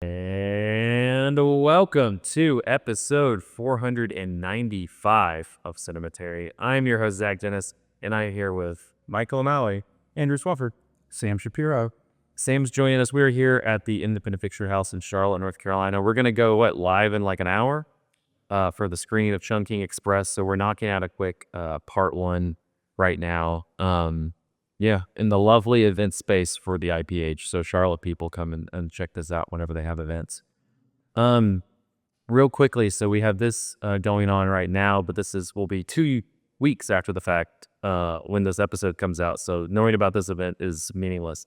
And welcome to episode 495 of Cinematary. I'm your host, Zach Dennis, and I'm here with Michael O'Malley, Andrew Swafford, Sam Shapiro. Sam's joining us. We're here at the Independent Picture House in Charlotte, North Carolina. We're going to go, live in like an hour for the screening of Chungking Express. So we're knocking out a quick part one right now. In the lovely event space for the IPH. So Charlotte people come and check this out whenever they have events. Real quickly, so we have this going on right now, but will be 2 weeks after the fact when this episode comes out. So knowing about this event is meaningless.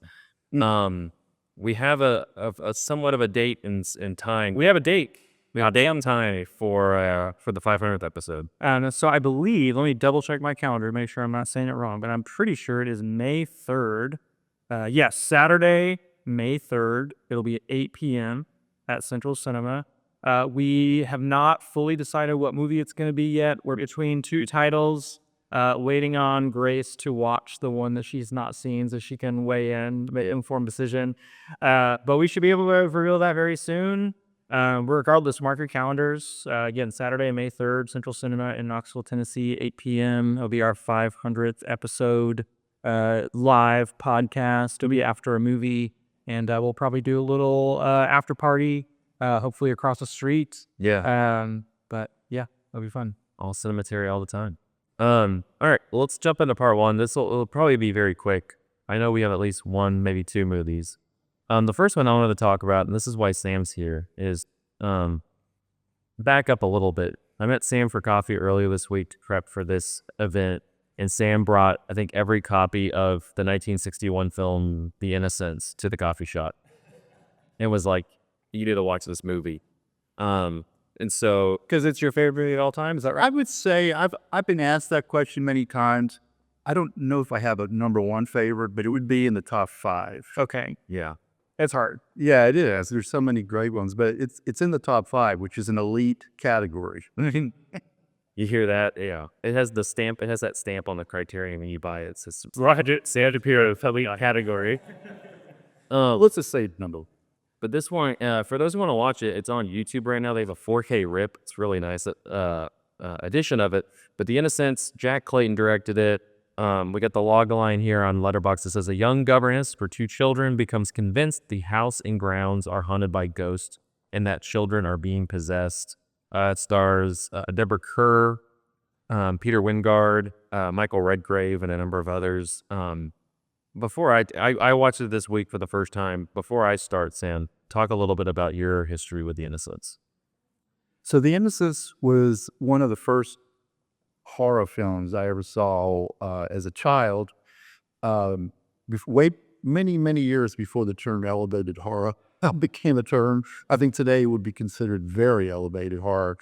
We have a somewhat of a date in time. We have a date. We have a day on time for the 500th episode. And so I believe, let me double check my calendar, make sure I'm not saying it wrong, but I'm pretty sure it is May 3rd. Yes, Saturday, May 3rd. It'll be at 8 p.m. at Central Cinema. We have not fully decided what movie it's going to be yet. We're between two titles, waiting on Grace to watch the one that she's not seen so she can weigh in, make an informed decision. But we should be able to reveal that very soon. Regardless, mark your calendars. Again, Saturday, May 3rd, Central Cinema in Knoxville, Tennessee, 8 p.m. It'll be our 500th episode live podcast. It'll be after a movie, and we'll probably do a little after party, hopefully across the street. Yeah. But yeah, it'll be fun. All Cinematary all the time. All right, well, let's jump into part one. It'll probably be very quick. I know we have at least one, maybe two movies. The first one I wanted to talk about, and this is why Sam's here, is back up a little bit. I met Sam for coffee earlier this week to prep for this event, and Sam brought, I think, every copy of the 1961 film The Innocents to the coffee shop. And was like, you need to watch this movie. And so, Because it's your favorite movie of all time, is that right? I would say I've been asked that question many times. I don't know if I have a number one favorite, but it would be in the top 5. Okay, yeah. it's hard. Yeah, it is. There's so many great ones, but it's in the top 5, which is an elite category. You hear that? Yeah. It has the stamp. It has that stamp on the Criterion when you buy it. It says Roger Shapiro category. Let's just say number. But this one, for those who want to watch it, it's on YouTube right now. They have a 4K rip. It's really nice edition of it. But The Innocents, Jack Clayton directed it. We got the log line here on Letterboxd that says a young governess for 2 children becomes convinced the house and grounds are haunted by ghosts and that children are being possessed. It stars Deborah Kerr, Peter Wingard, Michael Redgrave, and a number of others. Before I watched it this week for the first time. Before I start, Sam, talk a little bit about your history with The Innocents. So The Innocents was one of the first horror films I ever saw as a child. Many years before the term elevated horror became a term. I think today would be considered very elevated horror.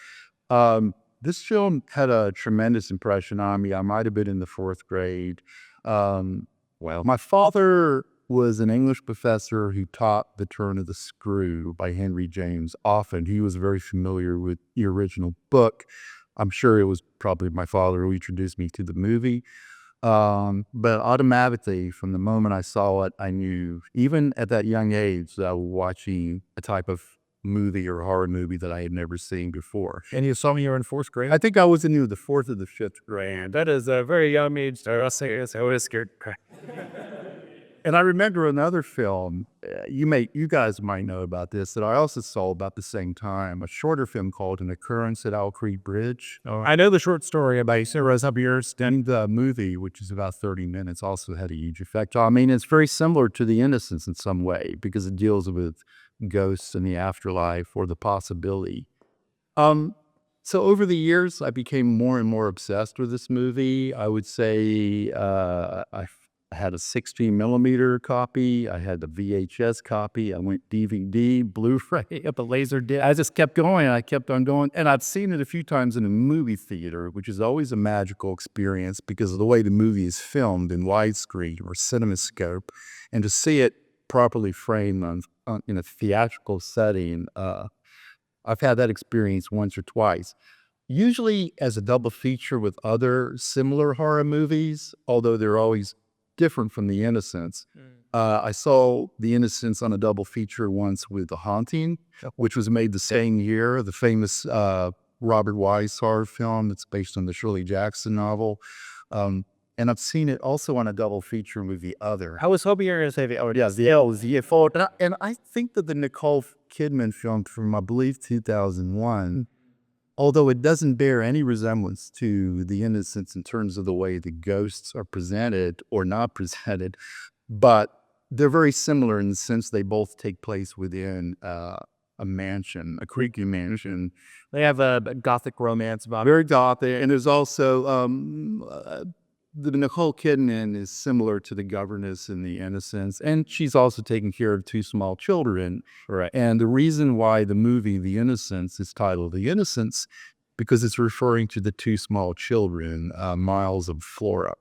This film had a tremendous impression on me. I might have been in the 4th grade. My father was an English professor who taught The Turn of the Screw by Henry James often. He was very familiar with the original book. I'm sure it was probably my father who introduced me to the movie. But automatically, from the moment I saw it, I knew, even at that young age, that I was watching a type of movie or horror movie that I had never seen before. And you saw me, you were in 4th grade? I think I was in either the 4th or the 5th grade. That is a very young age. I was scared. And I remember another film, you guys might know about this, that I also saw about the same time, a shorter film called An Occurrence at Owl Creek Bridge. Oh, I know the short story about Sarah's up yours. And the movie, which is about 30 minutes, also had a huge effect. I mean, it's very similar to The Innocents in some way because it deals with ghosts and the afterlife or the possibility. So over the years, I became more and more obsessed with this movie. I would say I had a 16 millimeter copy. I had the VHS copy. I went DVD, Blu-ray, the laser disc. I just kept going. I kept on going. And I've seen it a few times in a movie theater, which is always a magical experience because of the way the movie is filmed in widescreen or CinemaScope. And to see it properly framed in a theatrical setting, I've had that experience once or twice. Usually as a double feature with other similar horror movies, although they're always different from The Innocents. I saw The Innocents on a double feature once with The Haunting, which was made the same year, the famous Robert Wise horror film that's based on the Shirley Jackson novel. And I've seen it also on a double feature with The Other. I was hoping you were going to say the other. Yes, the L, the Fold. And I think that the Nicole Kidman film from, I believe, 2001, although it doesn't bear any resemblance to The Innocents in terms of the way the ghosts are presented or not presented, but they're very similar in the sense they both take place within a mansion, a creaky mansion. They have a gothic romance about it. Very gothic. And there's also the Nicole Kidman is similar to the governess in The Innocents, and she's also taking care of two small children. Right. And the reason why the movie The Innocents is titled The Innocents, because it's referring to the two small children, Miles and Flora.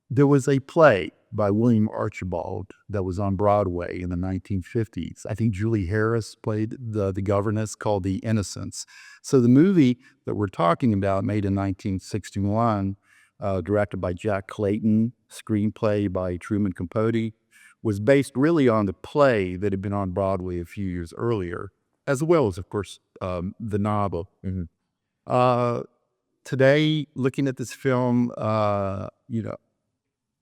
There was a play by William Archibald that was on Broadway in the 1950s. I think Julie Harris played the governess, called The Innocents. So the movie that we're talking about, made in 1961, directed by Jack Clayton, screenplay by Truman Capote, was based really on the play that had been on Broadway a few years earlier, as well as, of course, the novel. Today, looking at this film,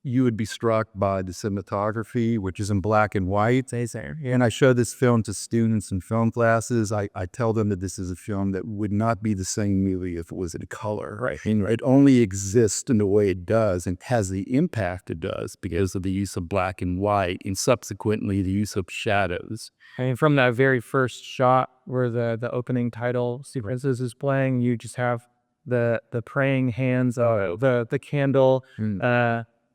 you would be struck by the cinematography, which is in black and white. And I show this film to students in film classes. I tell them that this is a film that would not be the same movie if it was in color. Right. It only exists in the way it does and has the impact it does because of the use of black and white and subsequently the use of shadows. I mean, from that very first shot where the opening title sequences is playing, you just have the praying hands, the candle,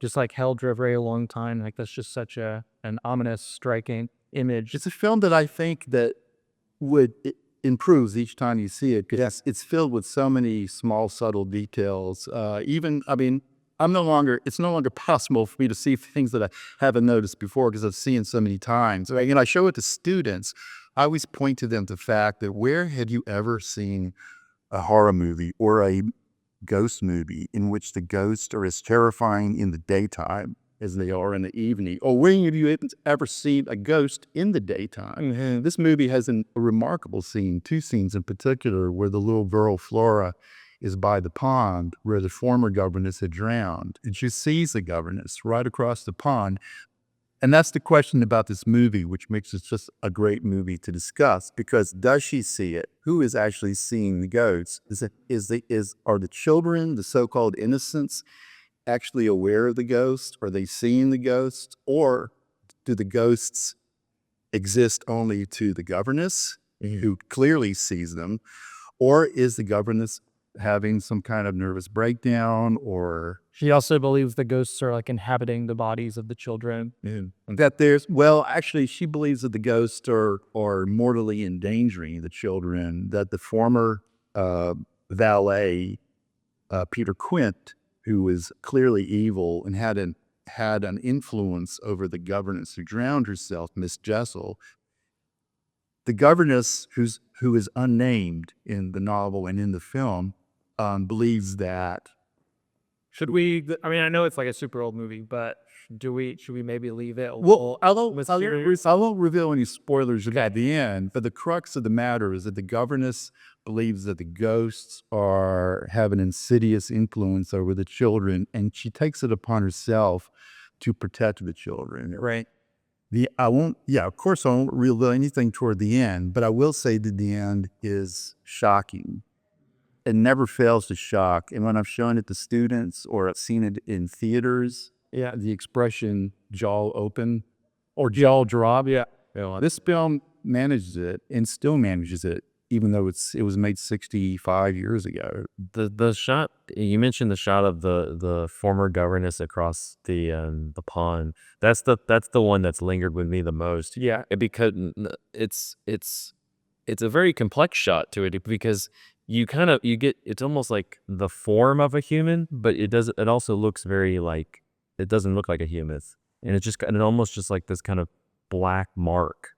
just like held for a very long time. Like that's just such an ominous, striking image. It's a film that I think that it improves each time you see it because it's filled with so many small, subtle details. It's no longer possible for me to see things that I haven't noticed before because I've seen so many times. I show it to students. I always point to them the fact that where had you ever seen a horror movie or a ghost movie in which the ghosts are as terrifying in the daytime as they are in the evening? Or when have you ever seen a ghost in the daytime? This movie has a remarkable scene, two scenes in particular, where the little girl Flora is by the pond where the former governess had drowned, and she sees the governess right across the pond. And that's the question about this movie, which makes it just a great movie to discuss, because does she see it? Who is actually seeing the ghosts? Are the children, the so-called innocents, actually aware of the ghost? Are they seeing the ghosts? Or do the ghosts exist only to the governess, who clearly sees them? Or is the governess having some kind of nervous breakdown? Or she also believes the ghosts are like inhabiting the bodies of the children. Actually, she believes that the ghosts are mortally endangering the children, that the former valet, Peter Quint, who was clearly evil and had an influence over the governess who drowned herself, Miss Jessel. The governess, who is unnamed in the novel and in the film, believes that. Should we? I mean, I know it's like a super old movie, but should we maybe leave it? Well, I won't reveal any spoilers at the end, but the crux of the matter is that the governess believes that the ghosts have an insidious influence over the children, and she takes it upon herself to protect the children. Right. Of course I won't reveal anything toward the end, but I will say that the end is shocking. It never fails to shock. And when I've shown it to students or I've seen it in theaters, the expression jaw open or jaw drop, this film manages it and still manages it, even though it was made 65 years ago. The shot, you mentioned the shot of the former governess across the pond. That's the one that's lingered with me the most. Yeah, because it's a very complex shot to it, because you get, it's almost like the form of a human, but it also looks very like, it doesn't look like a human, and it almost just like this kind of black mark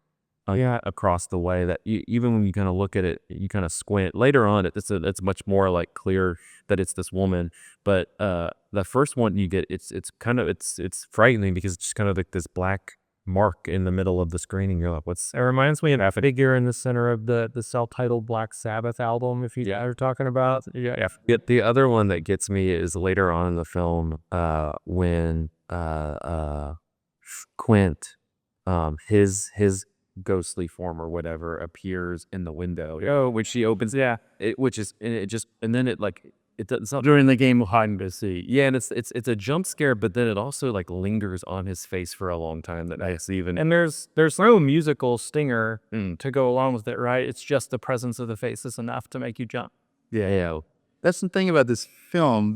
across the way that even when you kind of look at it, you kind of squint. Later on, it's much more like clear that it's this woman. But the first one you get, it's kind of it's frightening because it's just kind of like this black mark in the middle of the screen, and you're like, what's? It reminds me of that figure in the center of the self-titled Black Sabbath album, if you guys are talking about. Yeah. Yet the other one that gets me is later on in the film, when Quint, his ghostly form or whatever appears in the window. Oh, which she opens, and then it like it does not. During the game of hide and go seek. Yeah, and it's a jump scare, but then it also like lingers on his face for a long time. That I see even. And there's no musical stinger to go along with it, right? It's just the presence of the face is enough to make you jump. Yeah. That's the thing about this film.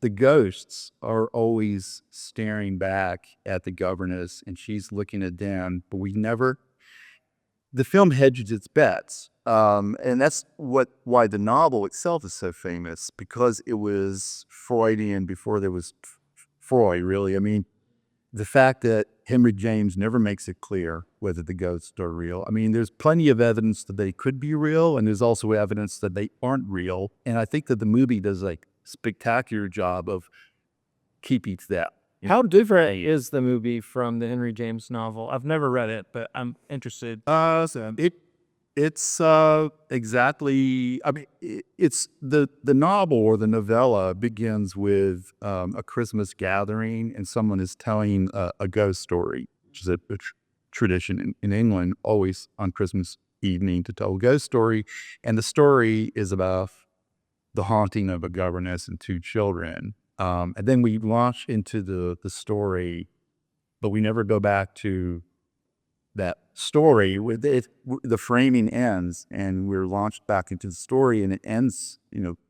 The ghosts are always staring back at the governess, and she's looking at them. But the film hedges its bets, and that's why the novel itself is so famous, because it was Freudian before there was Freud. Really, I mean, the fact that Henry James never makes it clear whether the ghosts are real. I mean, there's plenty of evidence that they could be real, and there's also evidence that they aren't real. And I think that the movie does a spectacular job of keeping that. How different is the movie from the Henry James novel? I've never read it, but I'm interested. It's exactly. I mean, it's the novel or the novella begins with a Christmas gathering, and someone is telling a ghost story, which is a tradition in England, always on Christmas evening to tell a ghost story, and the story is about the haunting of a governess and two children. And then we launch into the story, but we never go back to that story. The framing ends, and we're launched back into the story, and it ends,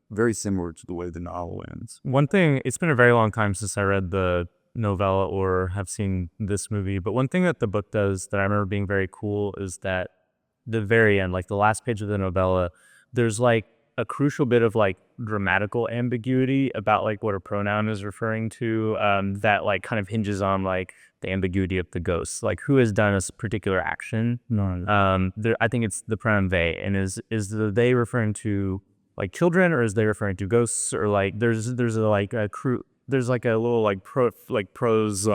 very similar to the way the novel ends. One thing, it's been a very long time since I read the novella or have seen this movie, but one thing that the book does that I remember being very cool is that the very end, like the last page of the novella, there's like a crucial bit of like grammatical ambiguity about like what a pronoun is referring to, that like kind of hinges on like the ambiguity of the ghosts, like who has done a particular action. I think it's the pronoun they, and is the they referring to like children, or is they referring to ghosts, or like there's like a little like prose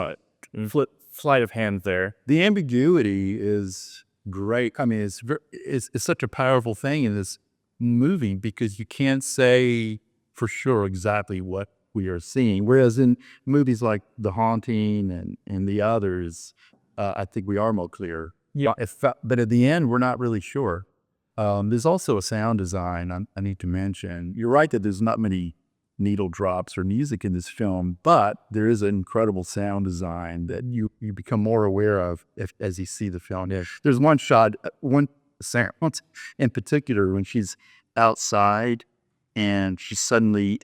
flight of hand there. The ambiguity is great. I mean, it's such a powerful thing in this movie, because you can't say for sure exactly what we are seeing. Whereas in movies like The Haunting and the others, I think we are more clear. Yeah. But at the end, we're not really sure. There's also a sound design I need to mention. You're right that there's not many needle drops or music in this film, but there is an incredible sound design that you become more aware of as you see the film. Yeah. There's one shot, one sound in particular, when she's outside and she suddenly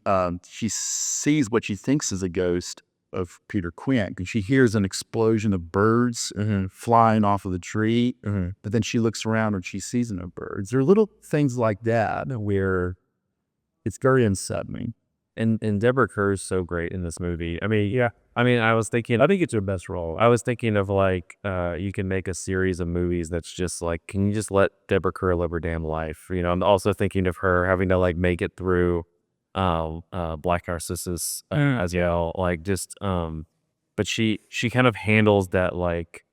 she sees what she thinks is a ghost of Peter Quint, and she hears an explosion of birds flying off of the tree, but then she looks around and she sees no birds. There are little things like that where it's very unsettling. And Deborah Kerr is so great in this movie. I mean, I was thinking, I think it's her best role. I was thinking of like, you can make a series of movies that's just like, can you just let Deborah Kerr live her damn life? I'm also thinking of her having to like make it through Black Narcissus as well. Like just, but she kind of handles that like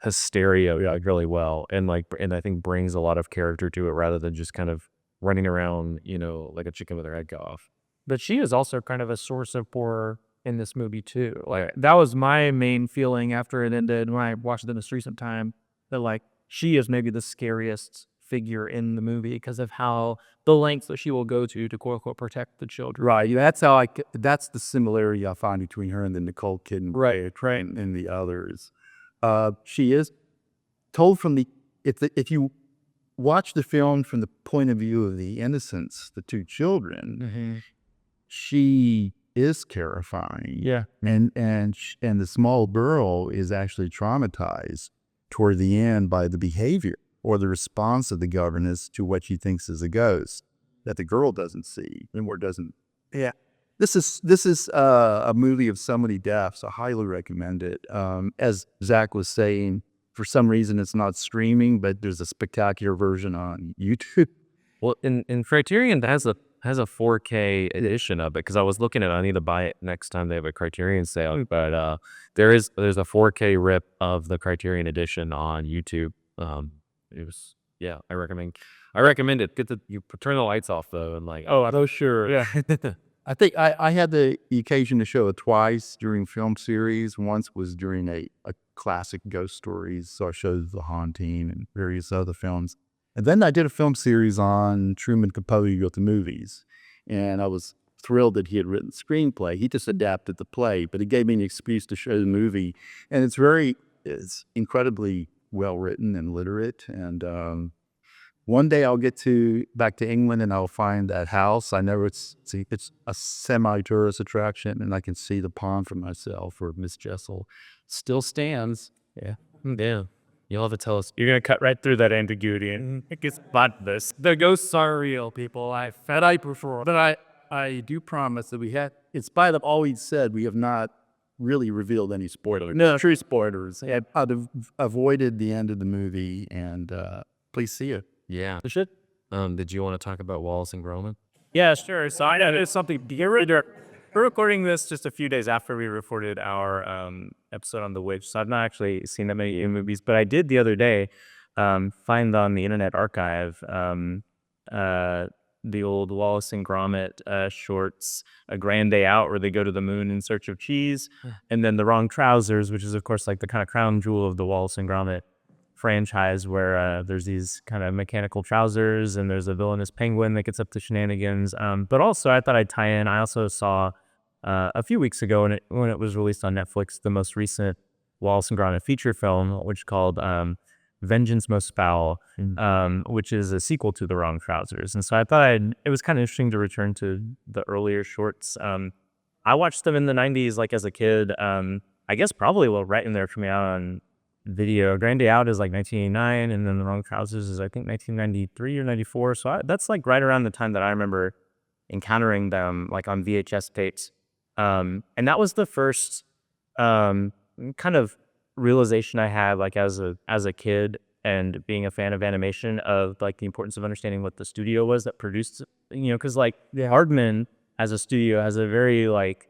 hysteria really well, and I think brings a lot of character to it rather than just kind of running around, like a chicken with her head cut off. But she is also kind of a source of horror in this movie too. Like that was my main feeling after it ended when I watched it in this recent time, that like she is maybe the scariest figure in the movie because of how the lengths that she will go to quote unquote protect the children. Right. That's the similarity I find between her and the Nicole Kidman. Right. And the others. She is told from if you watch the film from the point of view of the innocents, the two children, she is terrifying. Yeah. And the small girl is actually traumatized toward the end by the behavior or the response of the governess to what she thinks is a ghost that the girl doesn't see or doesn't. Yeah. This is a movie of so many depths. I highly recommend it. As Zach was saying, for some reason it's not streaming, but there's a spectacular version on YouTube. Well, in Criterion has a 4K edition of it because I was looking at. I need to buy it next time they have a Criterion sale. But there's a 4K rip of the Criterion edition on YouTube. It was I recommend it. You turn the lights off though, and like Oh, sure. Yeah. I think I had the occasion to show it twice during film series. Once was during a classic ghost stories, so I showed The Haunting and various other films. And then I did a film series on Truman Capote at the movies, and I was thrilled that he had written the screenplay. He just adapted the play, but it gave me an excuse to show the movie, and it's incredibly well written and literate. And one day I'll get back to England and I'll find that house. I know it's a semi-tourist attraction, and I can see the pond for myself, or Miss Jessel still stands. yeah. You'll have to tell us. You're going to cut right through that ambiguity and it gets madness. The ghosts are real, people. I prefer. But I do promise that In spite of all we said, we have not really revealed any spoilers. No. True spoilers. I've avoided the end of the movie, and please see it. Yeah. the shit. Did you want to talk about Wallace and Gromit? Yeah, sure. So I know there's something. We're recording this just a few days after we recorded our episode on The Witch, so I've not actually seen that many movies, but I did the other day find on the Internet Archive the old Wallace and Gromit shorts, A Grand Day Out, where they go to the moon in search of cheese, and then The Wrong Trousers, which is, of course, like the kind of crown jewel of the Wallace and Gromit franchise, where there's these kind of mechanical trousers and there's a villainous penguin that gets up to shenanigans. But also, I thought I'd tie in. I also saw a few weeks ago when it was released on Netflix, the most recent Wallace and Gromit feature film, which is called Vengeance Most Fowl, which is a sequel to The Wrong Trousers. And so I thought it was kind of interesting to return to the earlier shorts. I watched them in the 90s, like as a kid. I guess probably right in there coming out on video. Grand Day Out is like 1989, and then The Wrong Trousers is I think 1993 or 94. So that's like right around the time that I remember encountering them, like on VHS tapes. And that was the first kind of realization I had, like as a kid and being a fan of animation, of like the importance of understanding what the studio was that produced, because like Aardman as a studio has a very like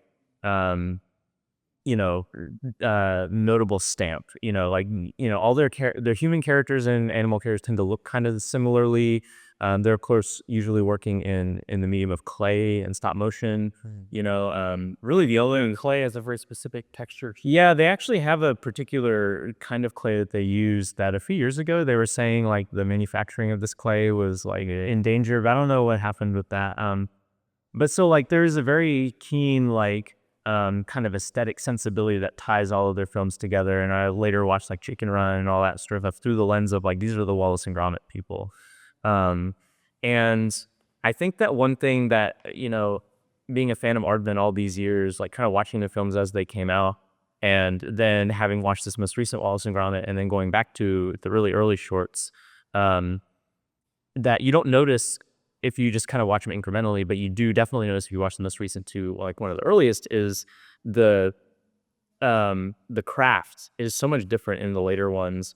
notable stamp, all their human characters and animal characters tend to look kind of similarly. They're of course usually working in the medium of clay and stop motion. Really the only Clay has a very specific texture. Yeah, they actually have a particular kind of clay that they use that a few years ago they were saying like the manufacturing of this clay was like in danger, but I don't know what happened with that. But so like there's a very keen like kind of aesthetic sensibility that ties all of their films together. And I later watched like Chicken Run and all that stuff through the lens of like, these are the Wallace and Gromit people. And I think that one thing that, being a fan of Aardman all these years, like kind of watching the films as they came out, and then having watched this most recent Wallace and Gromit, and then going back to the really early shorts, that you don't notice if you just kind of watch them incrementally, but you do definitely notice if you watch the most recent two. Like one of the earliest is the craft is so much different in the later ones,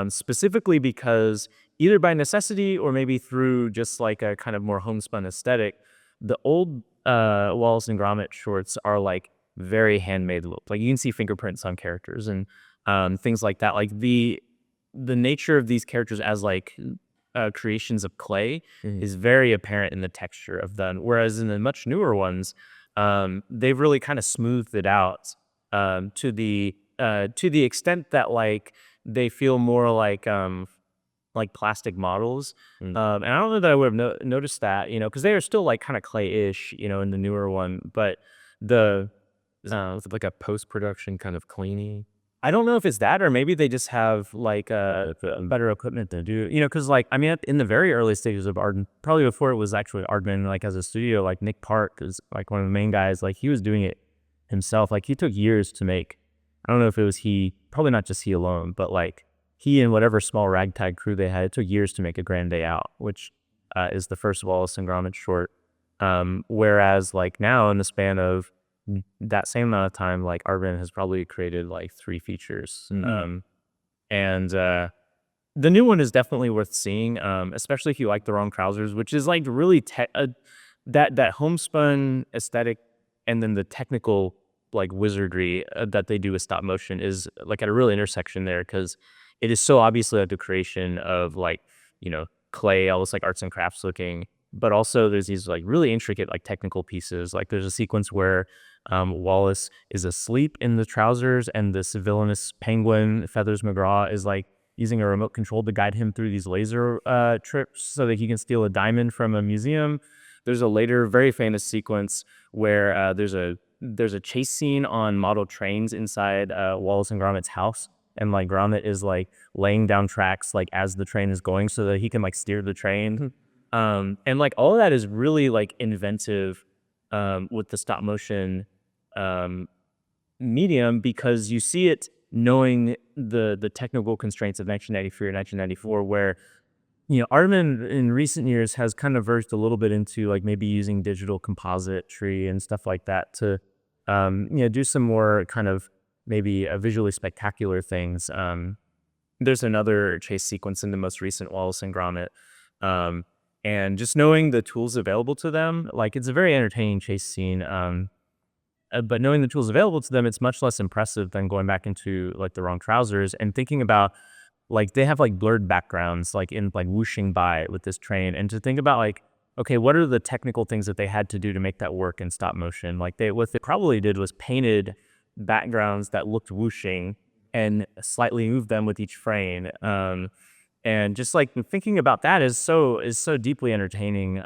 specifically because either by necessity or maybe through just like a kind of more homespun aesthetic, the old Wallace and Gromit shorts are like very handmade look. Like you can see fingerprints on characters and things like that. Like the nature of these characters as like creations of clay is very apparent in the texture of them. Whereas in the much newer ones, they've really kind of smoothed it out to the extent that like they feel more like plastic models. And I don't know that I would have noticed that, because they are still like kind of clay-ish, in the newer one. But Is it like a post-production kind of cleaning? I don't know if it's that, or maybe they just have like better equipment to do, because like, I mean, in the very early stages of Aardman, probably before it was actually Aardman, like as a studio, like Nick Park is like one of the main guys, like he was doing it himself. Like he took years to make. I don't know if it was probably not just he alone, but like he and whatever small ragtag crew they had, it took years to make A Grand Day Out, which is the first Wallace and Gromit short. Whereas like now in the span of that same amount of time, like Aardman has probably created like 3 features. And the new one is definitely worth seeing, especially if you like The Wrong Trousers, which is like really that homespun aesthetic, and then the technical like wizardry that they do with stop motion is like at a real intersection there, because it is so obviously like the creation of like, clay, almost like arts and crafts looking, but also there's these like really intricate like technical pieces. Like there's a sequence where Wallace is asleep in the trousers, and this villainous penguin Feathers McGraw is like using a remote control to guide him through these laser trips so that he can steal a diamond from a museum. There's a later very famous sequence where there's a chase scene on model trains inside Wallace and Gromit's house, and like Gromit is like laying down tracks like as the train is going so that he can like steer the train. And like all of that is really like inventive with the stop motion medium, because you see it knowing the technical constraints of 1993 or 1994, where Aardman in recent years has kind of verged a little bit into like maybe using digital compositry and stuff like that to do some more kind of maybe visually spectacular things. There's another chase sequence in the most recent Wallace and Gromit, and just knowing the tools available to them, like it's a very entertaining chase scene. But knowing the tools available to them, it's much less impressive than going back into like The Wrong Trousers and thinking about like they have like blurred backgrounds like in like whooshing by with this train, and to think about like, okay, what are the technical things that they had to do to make that work in stop motion? Like what they probably did was painted backgrounds that looked whooshing and slightly moved them with each frame. And just like thinking about that is so deeply entertaining.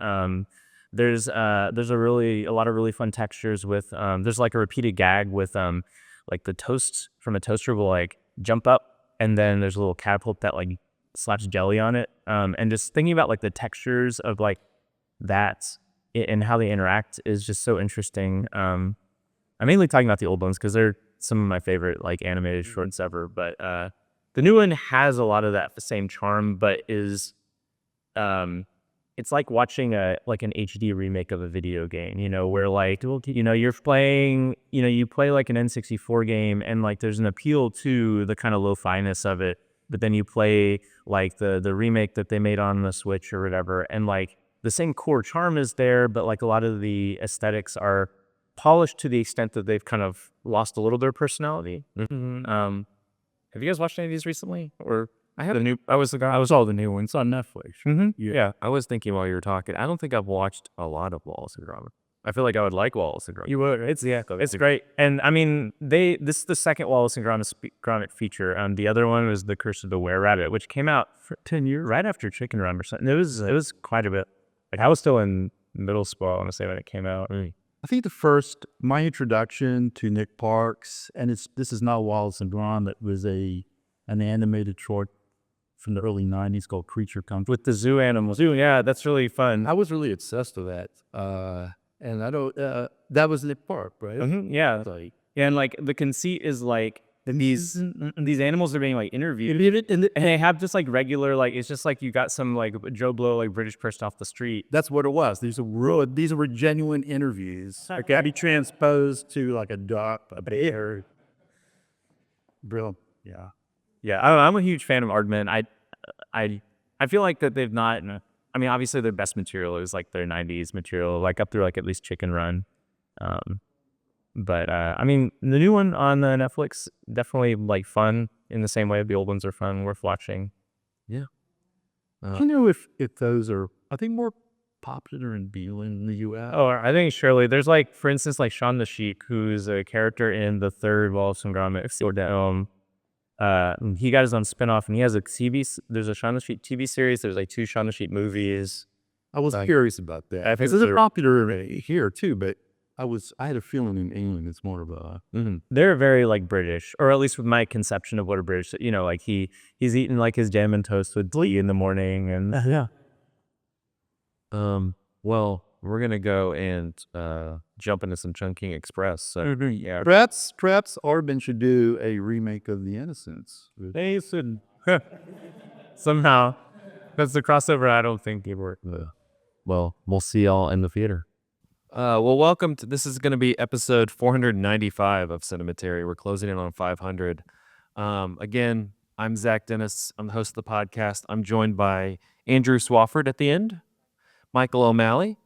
There's a lot of really fun textures with there's like a repeated gag with like the toast from a toaster will like jump up, and then there's a little catapult that like slaps jelly on it. And just thinking about like the textures of like that and how they interact is just so interesting. I'm mainly talking about the old ones because they're some of my favorite like animated shorts ever, but the new one has a lot of that same charm, but is it's like watching an HD remake of a video game, where like, you're playing, you play like an N64 game, and like there's an appeal to the kind of lo-fi-ness of it, but then you play like the remake that they made on the Switch or whatever, and like the same core charm is there, but like a lot of the aesthetics are polished to the extent that they've kind of lost a little of their personality. Have you guys watched any of these recently? Or I have. I was all the new ones on Netflix. Yeah, I was thinking while you were talking. I don't think I've watched a lot of Wallace and Gromit. I feel like I would like Wallace and Gromit. You would. It's great. And I mean, this is the second Wallace and Gromit feature. The other one was The Curse of the Were-Rabbit, which came out for 10 years right after Chicken Run or something. It was quite a bit. Like I was still in middle school, I want to say, when it came out. I think my introduction to Nick Parks, and this is not Wallace and Gromit, was an animated short from the early 90s called Creature Comforts. With the zoo animals. Yeah, that's really fun. I was really obsessed with that. And I don't, that was Nick Park, right? Yeah. Like, Yeah, and like the conceit is like these animals are being like interviewed, and they have just like regular, like it's just like you got some like Joe Blow like British person off the street. that's what it was. These were genuine interviews. It could be transposed to like a duck, A bear. Brilliant. Yeah. Yeah, I'm a huge fan of Aardman. I feel like that they've not. I mean, obviously their best material is like their '90s material, like up through like at least Chicken Run. But I mean, the new one on Netflix definitely like fun in the same way the old ones are fun, worth watching. Yeah. I don't know if those are. I think more popular in the U.S. Oh, I think surely there's like, for instance, like Shaun the Sheep, who's a character in the third Wallace and Gromit. He got his own spinoff, and he has there's a Shaun the Sheep TV series. There's like 2 Shaun the Sheep movies. I was curious about that. I think This is popular here too, but I had a feeling in England it's more of a. They're very like British, or at least with my conception of what a British, like he's eating like his jam and toast with tea in the morning, and Yeah. Well, we're gonna go and jump into some Chungking Express. So yeah, Perhaps Aardman should do a remake of The Innocents. they should somehow. That's the crossover. I don't think it worked. well, we'll see y'all in the theater. Well, welcome to this is gonna be episode 495 of Cinematary. We're closing in on 500. Again, I'm Zach Dennis. I'm the host of the podcast. I'm joined by Andrew Swafford at the end, Michael O'Malley,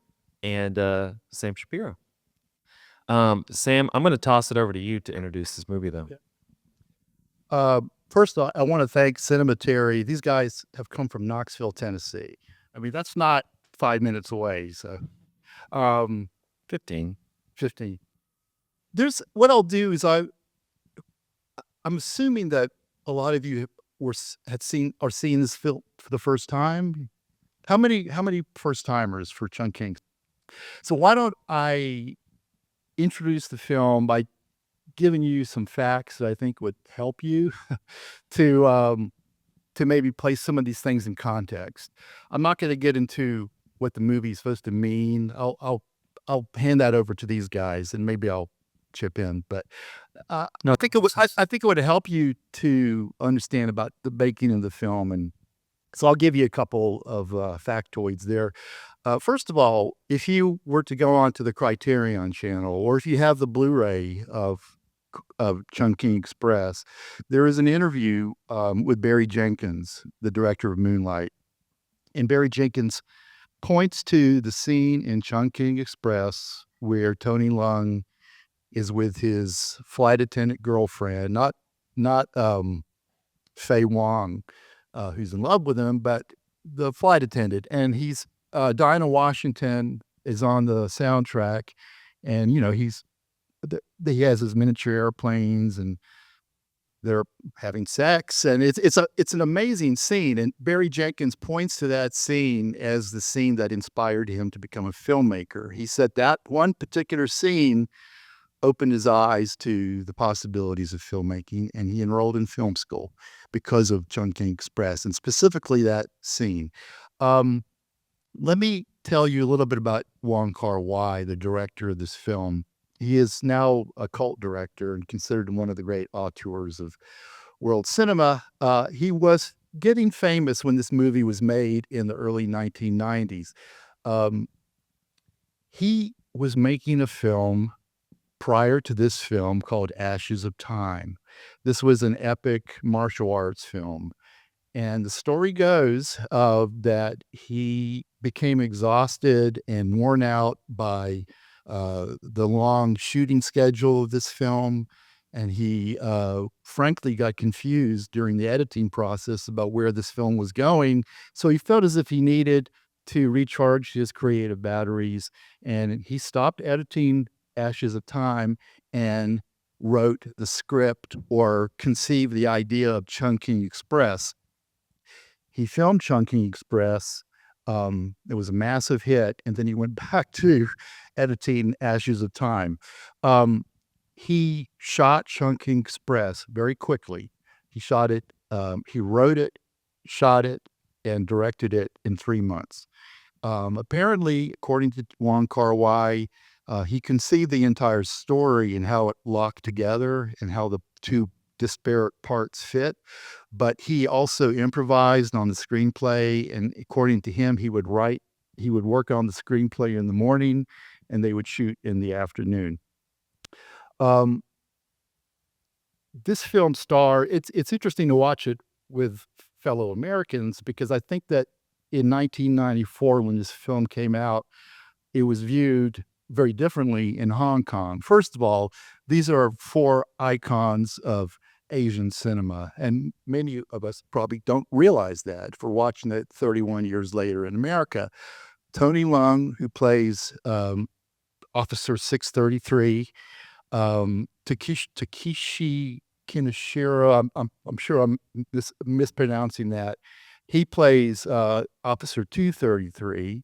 and Sam Shapiro. Sam, I'm going to toss it over to you to introduce this movie, though. First of all, I want to thank Cinematary. These guys have come from Knoxville, Tennessee. I mean, that's not 5 minutes away. So, 15. 15. What I'll do is I'm assuming that a lot of you are seeing this film for the first time. How many first timers for Chungking? So why don't I introduce the film by giving you some facts that I think would help you to maybe place some of these things in context. I'm not going to get into what the movie is supposed to mean. I'll hand that over to these guys, and maybe I'll chip in. But No, I think it would help you to understand about the making of the film, and so I'll give you a couple of factoids there. First of all, if you were to go onto the Criterion channel, or if you have the Blu-ray of Chungking Express, there is an interview with Barry Jenkins, the director of Moonlight, and Barry Jenkins points to the scene in Chungking Express where Tony Leung is with his flight attendant girlfriend, not Faye Wong, who's in love with him, but the flight attendant, and he's Dinah Washington is on the soundtrack, and he has his miniature airplanes, and they're having sex, and it's an amazing scene. And Barry Jenkins points to that scene as the scene that inspired him to become a filmmaker. He said that one particular scene opened his eyes to the possibilities of filmmaking, and he enrolled in film school because of Chungking Express, and specifically that scene. Let me tell you a little bit about Wong Kar-wai, the director of this film. He is now a cult director and considered one of the great auteurs of world cinema. He was getting famous when this movie was made in the early 1990s. He was making a film prior to this film called Ashes of Time. This was an epic martial arts film. And the story goes that he became exhausted and worn out by the long shooting schedule of this film. And he frankly got confused during the editing process about where this film was going. So he felt as if he needed to recharge his creative batteries. And he stopped editing Ashes of Time and wrote the script, or conceived the idea of Chungking Express. He filmed Chungking Express. It was a massive hit, and then he went back to editing Ashes of Time. He shot Chungking Express very quickly. He shot it, he wrote it, shot it, and directed it in 3 months. Apparently, according to Wong Kar-wai, he conceived the entire story and how it locked together and how the two disparate parts fit, but he also improvised on the screenplay. And according to him, he would work on the screenplay in the morning, and they would shoot in the afternoon. This film it's interesting to watch it with fellow Americans, because I think that in 1994, when this film came out, it was viewed very differently in Hong Kong. First of all, these are 4 icons of Asian cinema, and many of us probably don't realize that for watching it 31 years later in America. Tony Leung, who plays Officer 633, Takeshi Kinashiro, I'm sure I'm mispronouncing that. He plays Officer 233.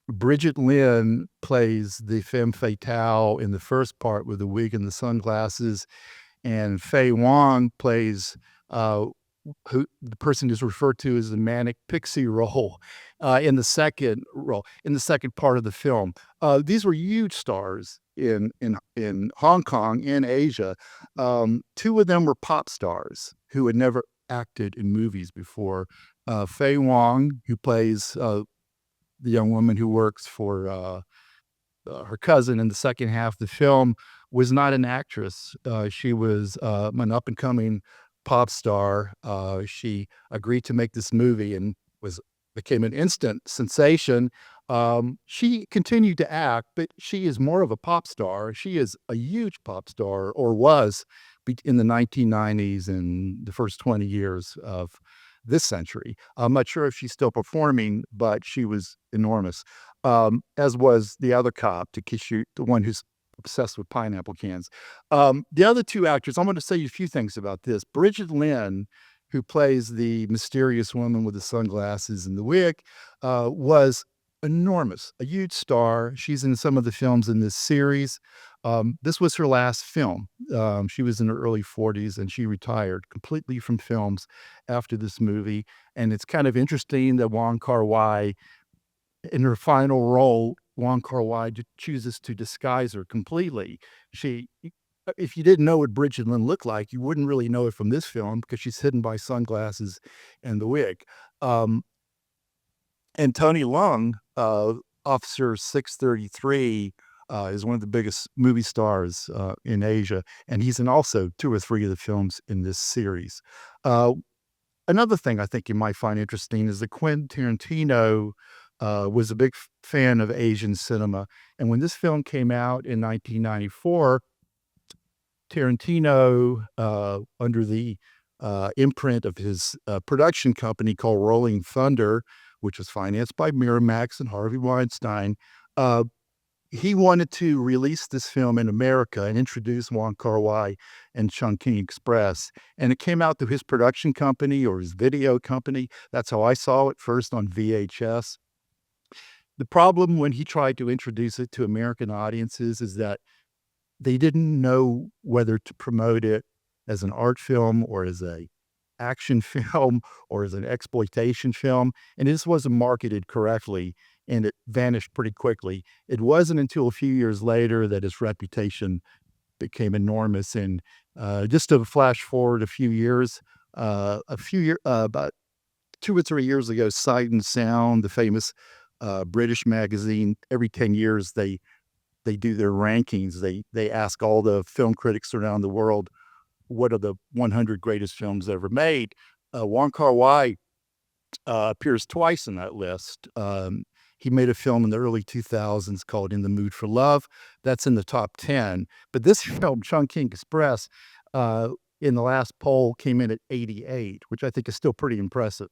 Bridget Lin plays the femme fatale in the first part with the wig and the sunglasses, and Faye Wong plays who the person is referred to as the manic pixie role in the second part of the film. These were huge stars in Hong Kong and Asia. 2 of them were pop stars who had never acted in movies before. Faye Wong, who plays the young woman who works for her cousin in the second half of the film, was not an actress. She was an up-and-coming pop star. She agreed to make this movie and became an instant sensation. She continued to act, but she is more of a pop star. She is a huge pop star, or was in the 1990s and the first 20 years of this century. I'm not sure if she's still performing, but she was enormous. As was the other cop, Takeshi, the one who's obsessed with pineapple cans. The other two actors, I'm going to say a few things about this. Bridget Lynn, who plays the mysterious woman with the sunglasses and the wig, was enormous, a huge star. She's in some of the films in this series. This was her last film. She was in her early 40s and she retired completely from films after this movie. And it's kind of interesting that Wong Kar-wai, in her final role, Wong Kar-wai chooses to disguise her completely. If you didn't know what Bridget Lynn looked like, you wouldn't really know it from this film because she's hidden by sunglasses and the wig. And Tony Leung, Officer 633, is one of the biggest movie stars in Asia, and he's in also 2 or 3 of the films in this series. Another thing I think you might find interesting is that Quentin Tarantino was a big fan of Asian cinema, and when this film came out in 1994, Tarantino, under the imprint of his production company called Rolling Thunder, which was financed by Miramax and Harvey Weinstein, he wanted to release this film in America and introduce Wong Kar-wai and Chungking Express. And it came out through his production company or his video company. That's how I saw it, first on VHS. The problem when he tried to introduce it to American audiences is that they didn't know whether to promote it as an art film or as a action film or as an exploitation film, and this wasn't marketed correctly, and it vanished pretty quickly. It wasn't until a few years later that its reputation became enormous, and just to flash forward a few years, about 2 or 3 years ago, Sight and Sound, the famous British magazine, every 10 years they do their rankings. They ask all the film critics around the world, what are the 100 greatest films ever made? Wong Kar-wai appears twice in that list. He made a film in the early 2000s called In the Mood for Love. That's in the top 10. But this film, Chungking Express, in the last poll came in at 88, which I think is still pretty impressive.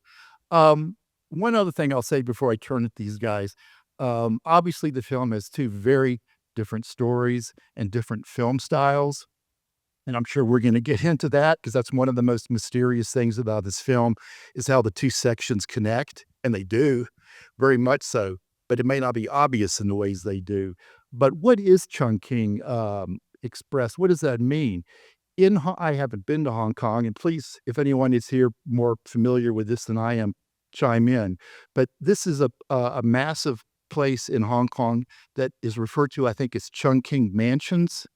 One other thing I'll say before I turn to these guys, obviously the film has 2 very different stories and different film styles. And I'm sure we're going to get into that because that's one of the most mysterious things about this film is how the 2 sections connect, and they do, very much so, but it may not be obvious in the ways they do. But what is Chungking Express? What does that mean? I haven't been to Hong Kong, and please, if anyone is here more familiar with this than I am, chime in. But this is a massive place in Hong Kong that is referred to, I think, as Chungking Mansions.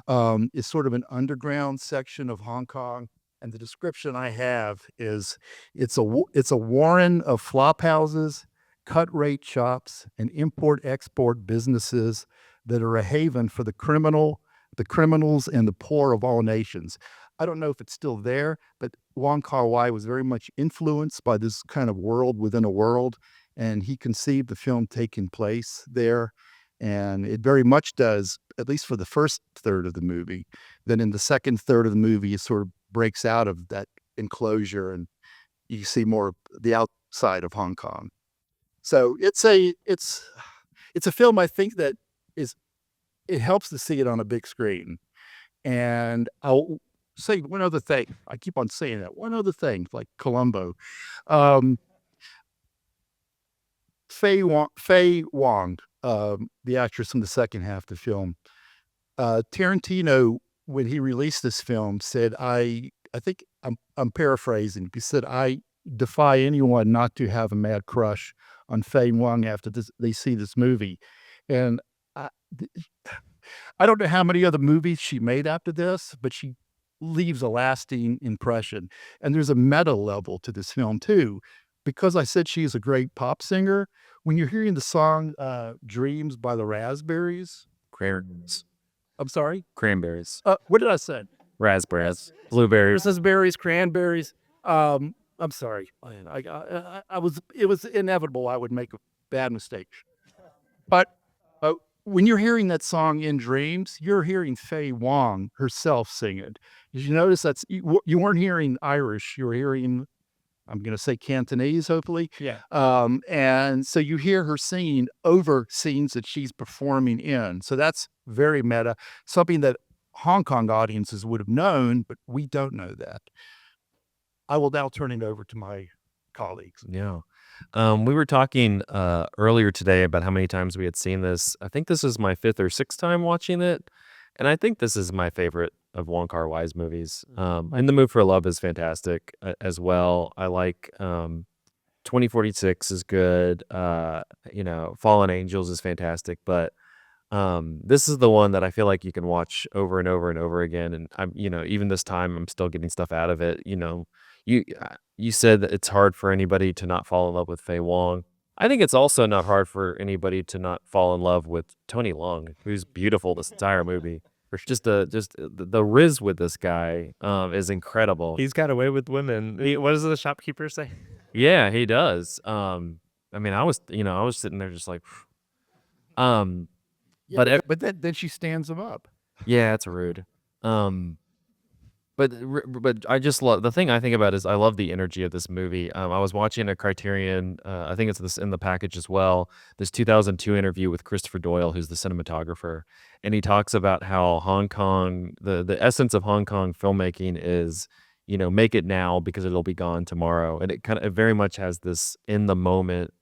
It's sort of an underground section of Hong Kong, and the description I have is it's a warren of flop houses, cut rate shops, and import-export businesses that are a haven for the criminals, and the poor of all nations. I don't know if it's still there, but Wong Kar-wai was very much influenced by this kind of world within a world, and he conceived the film taking place there. And it very much does, at least for the first third of the movie. Then in the second third of the movie, it sort of breaks out of that enclosure and you see more of the outside of Hong Kong. So it's a film I think that it helps to see it on a big screen. And I'll say one other thing. I keep on saying that. One other thing, like Columbo. Faye Wong, the actress in the second half of the film, Tarantino, when he released this film, said, I think I'm paraphrasing. He said, I defy anyone not to have a mad crush on Faye Wong after they see this movie. And I don't know how many other movies she made after this, but she leaves a lasting impression. And there's a meta level to this film too. Because I said she's a great pop singer, when you're hearing the song Dreams by the Raspberries. Cranberries. I'm sorry? Cranberries. What did I say? raspberries, blueberries. Christmas berries, cranberries. I'm sorry. It was inevitable I would make a bad mistake. But when you're hearing that song in dreams, you're hearing Faye Wong herself sing it. Did you notice you weren't hearing Irish, you were hearing, I'm going to say Cantonese, hopefully. Yeah. And so you hear her singing over scenes that she's performing in. So that's very meta, something that Hong Kong audiences would have known, but we don't know that. I will now turn it over to my colleagues. Yeah. We were talking earlier today about how many times we had seen this. I think this is my 5th or 6th time watching it. And I think this is my favorite of Wong Kar-wai's movies. In the Mood for Love is fantastic as well. I like 2046 is good. Fallen Angels is fantastic. But this is the one that I feel like you can watch over and over and over again. And even this time, I'm still getting stuff out of it. You said that it's hard for anybody to not fall in love with Faye Wong. I think it's also not hard for anybody to not fall in love with Tony Leung, who's beautiful this entire movie. The riz with this guy is incredible. He's got away with women. What does the shopkeeper say? Yeah, he does. I was sitting there just like, But then she stands him up. yeah, it's rude. But I just love the thing I think about is I love the energy of this movie. I was watching a Criterion, I think it's this in the package as well, this 2002 interview with Christopher Doyle, who's the cinematographer, and he talks about how Hong Kong, the essence of Hong Kong filmmaking is, make it now because it'll be gone tomorrow, and it very much has this in the moment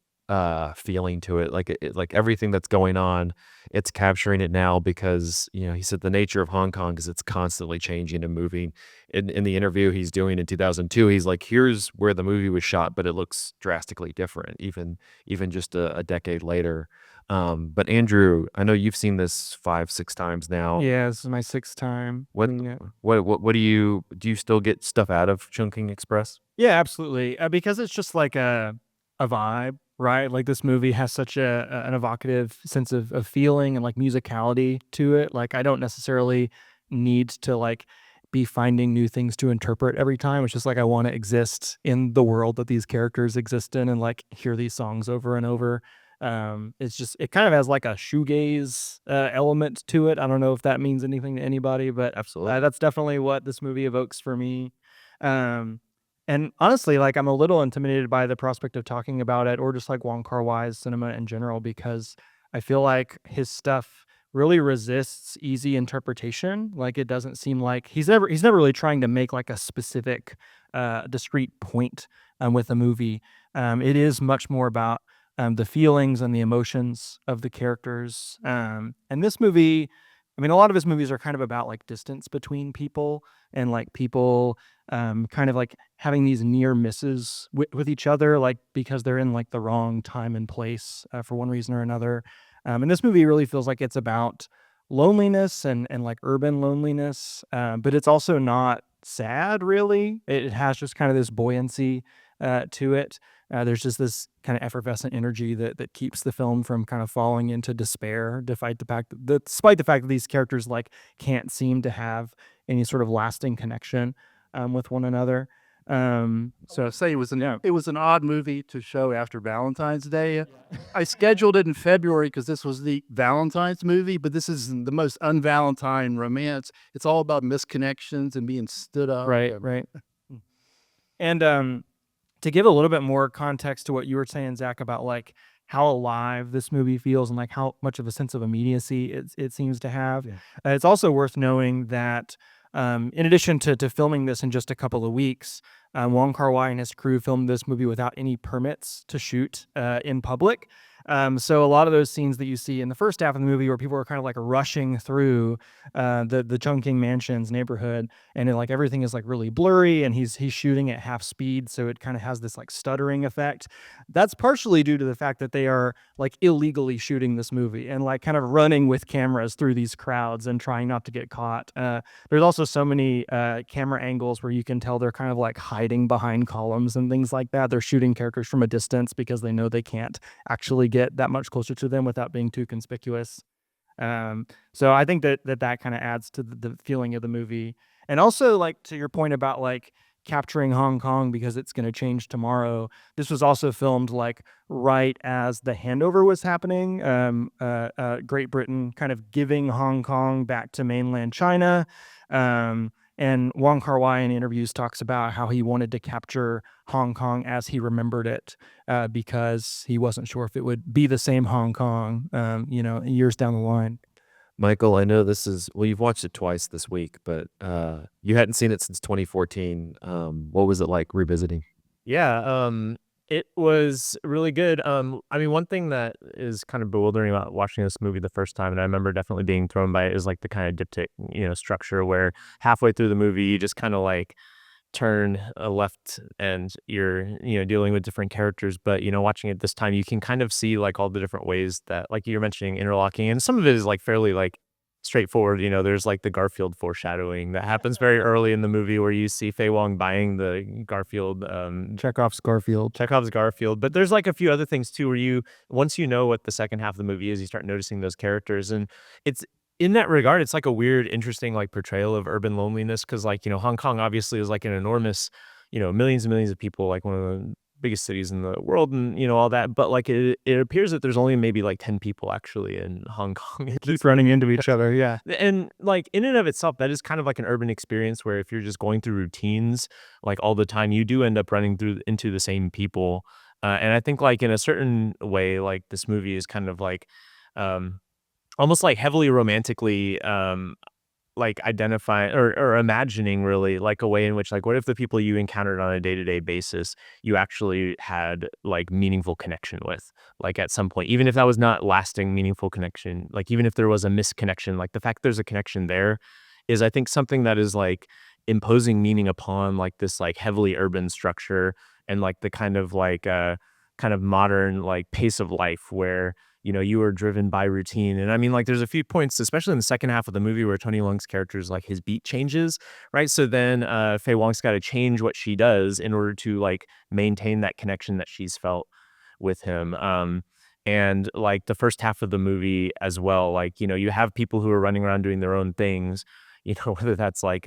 feeling to it, like everything that's going on, it's capturing it now because he said the nature of Hong Kong is it's constantly changing and moving. In the interview he's doing in 2002, he's like, here's where the movie was shot, but it looks drastically different even just a decade later. But Andrew, I know you've seen this 5-6 times now. Yeah, this is my 6th time. What do you still get stuff out of Chungking Express? Yeah, absolutely. Because it's just like a vibe, right? Like this movie has such an evocative sense of feeling and like musicality to it. Like I don't necessarily need to like be finding new things to interpret every time. It's just like I want to exist in the world that these characters exist in and like hear these songs over and over. It kind of has like a shoegaze element to it. I don't know if that means anything to anybody, but Absolutely. that's definitely what this movie evokes for me. And honestly, like I'm a little intimidated by the prospect of talking about it or just like Wong Kar-wai's cinema in general, because I feel like his stuff really resists easy interpretation. Like it doesn't seem like he's never really trying to make like a specific discrete point with a movie. It is much more about the feelings and the emotions of the characters. And this movie, I mean, a lot of his movies are kind of about like distance between people and like people kind of like having these near misses with each other, like because they're in like the wrong time and place for one reason or another. And this movie really feels like it's about loneliness and like urban loneliness, but it's also not sad really. It has just kind of this buoyancy to it. There's just this kind of effervescent energy that keeps the film from kind of falling into despair, despite the fact that these characters like can't seem to have any sort of lasting connection with one another. So say it was an odd movie to show after Valentine's Day. I scheduled it in February because this was the Valentine's movie, but this is the most un-Valentine romance. It's all about misconnections and being stood up. Right. And to give a little bit more context to what you were saying, Zach, about like how alive this movie feels and like how much of a sense of immediacy it seems to have. Yeah. It's also worth knowing that in addition to filming this in just a couple of weeks, Wong Kar-wai and his crew filmed this movie without any permits to shoot in public. So a lot of those scenes that you see in the first half of the movie where people are kind of like rushing through the Chungking Mansion's neighborhood, and like everything is like really blurry, and he's shooting at half speed, so it kind of has this like stuttering effect. That's partially due to the fact that they are like illegally shooting this movie and like kind of running with cameras through these crowds and trying not to get caught. There's also so many camera angles where you can tell they're kind of like hiding behind columns and things like that. They're shooting characters from a distance because they know they can't actually get that much closer to them without being too conspicuous. So I think that kind of adds to the feeling of the movie. And also, like, to your point about like capturing Hong Kong because it's going to change tomorrow. This was also filmed like right as the handover was happening. Great Britain kind of giving Hong Kong back to mainland China. And Wong Kar-wai in interviews talks about how he wanted to capture Hong Kong as he remembered it, because he wasn't sure if it would be the same Hong Kong, years down the line. Michael, I know this is, well, you've watched it twice this week, but you hadn't seen it since 2014. What was it like revisiting? Yeah, it was really good. I mean, one thing that is kind of bewildering about watching this movie the first time, and I remember definitely being thrown by it, is like the kind of diptych, structure where halfway through the movie you just kind of like turn left and you're dealing with different characters, but watching it this time you can kind of see like all the different ways that, like you're mentioning, interlocking, and some of it is like fairly like straightforward. There's like the Garfield foreshadowing that happens very early in the movie where you see Fei Wong buying the Garfield, Chekhov's Garfield. but there's like a few other things too where once you know what the second half of the movie is, you start noticing those characters. And it's, in that regard, it's like a weird, interesting like portrayal of urban loneliness, because like Hong Kong obviously is like an enormous, millions and millions of people, like one of the biggest cities in the world, and all that. But like it appears that there's only maybe like 10 people actually in Hong Kong. Keep running into each other. Yeah. And like in and of itself, that is kind of like an urban experience where if you're just going through routines like all the time, you do end up running into the same people. And I think like in a certain way, like this movie is kind of like um almost like heavily romantically like identifying or imagining really like a way in which, like, what if the people you encountered on a day-to-day basis you actually had like meaningful connection with, like at some point, even if that was not lasting meaningful connection, like even if there was a misconnection, like the fact there's a connection there is, I think, something that is like imposing meaning upon like this like heavily urban structure, and like the kind of like kind of modern like pace of life where you are driven by routine. And I mean, like, there's a few points, especially in the second half of the movie, where Tony Leung's character's like his beat changes, right? So then Faye Wong's got to change what she does in order to like maintain that connection that she's felt with him. And like the first half of the movie as well, like, you have people who are running around doing their own things, whether that's like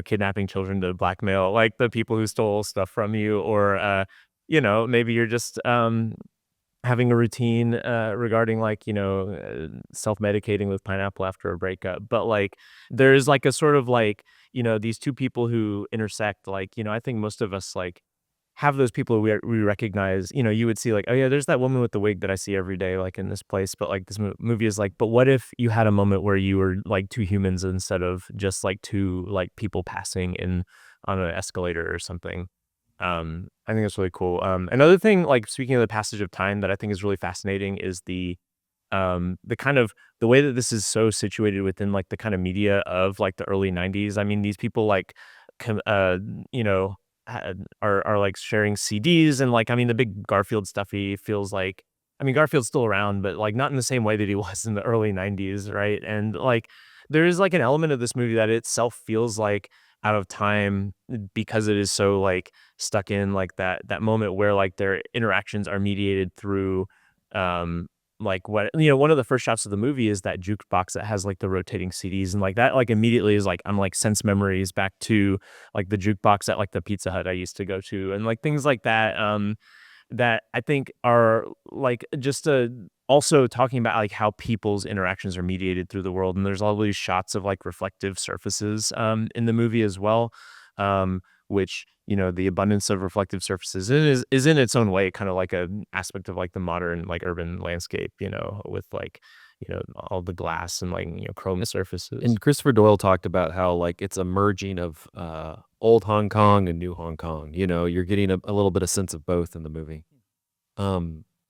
kidnapping children to blackmail like the people who stole stuff from you, or maybe you're just having a routine regarding like self-medicating with pineapple after a breakup. But like there's like a sort of like these two people who intersect, like I think most of us like have those people we recognize. You would see like, oh yeah, there's that woman with the wig that I see every day like in this place. But like this movie is like, but what if you had a moment where you were like two humans instead of just like two like people passing in on an escalator or something. I think that's really cool. Another thing, like speaking of the passage of time, that I think is really fascinating is the kind of the way that this is so situated within like the kind of media of like the early 90s. I mean, these people like are like sharing CDs, and like, I mean, the big Garfield stuffy feels like, I mean, Garfield's still around, but like not in the same way that he was in the early 90s, right? And like there is like an element of this movie that itself feels like out of time, because it is so like stuck in like that moment where like their interactions are mediated through like what one of the first shots of the movie is that jukebox that has like the rotating CDs, and like that like immediately is like, I'm like sense memories back to like the jukebox at like the Pizza Hut I used to go to, and like things like that that I think are like just also talking about like how people's interactions are mediated through the world. And there's all these shots of like reflective surfaces in the movie as well, which the abundance of reflective surfaces is in its own way kind of like an aspect of like the modern like urban landscape, with like all the glass and like chrome surfaces. And Christopher Doyle talked about how like it's a merging of old Hong Kong and new Hong Kong. You're getting a little bit of sense of both in the movie.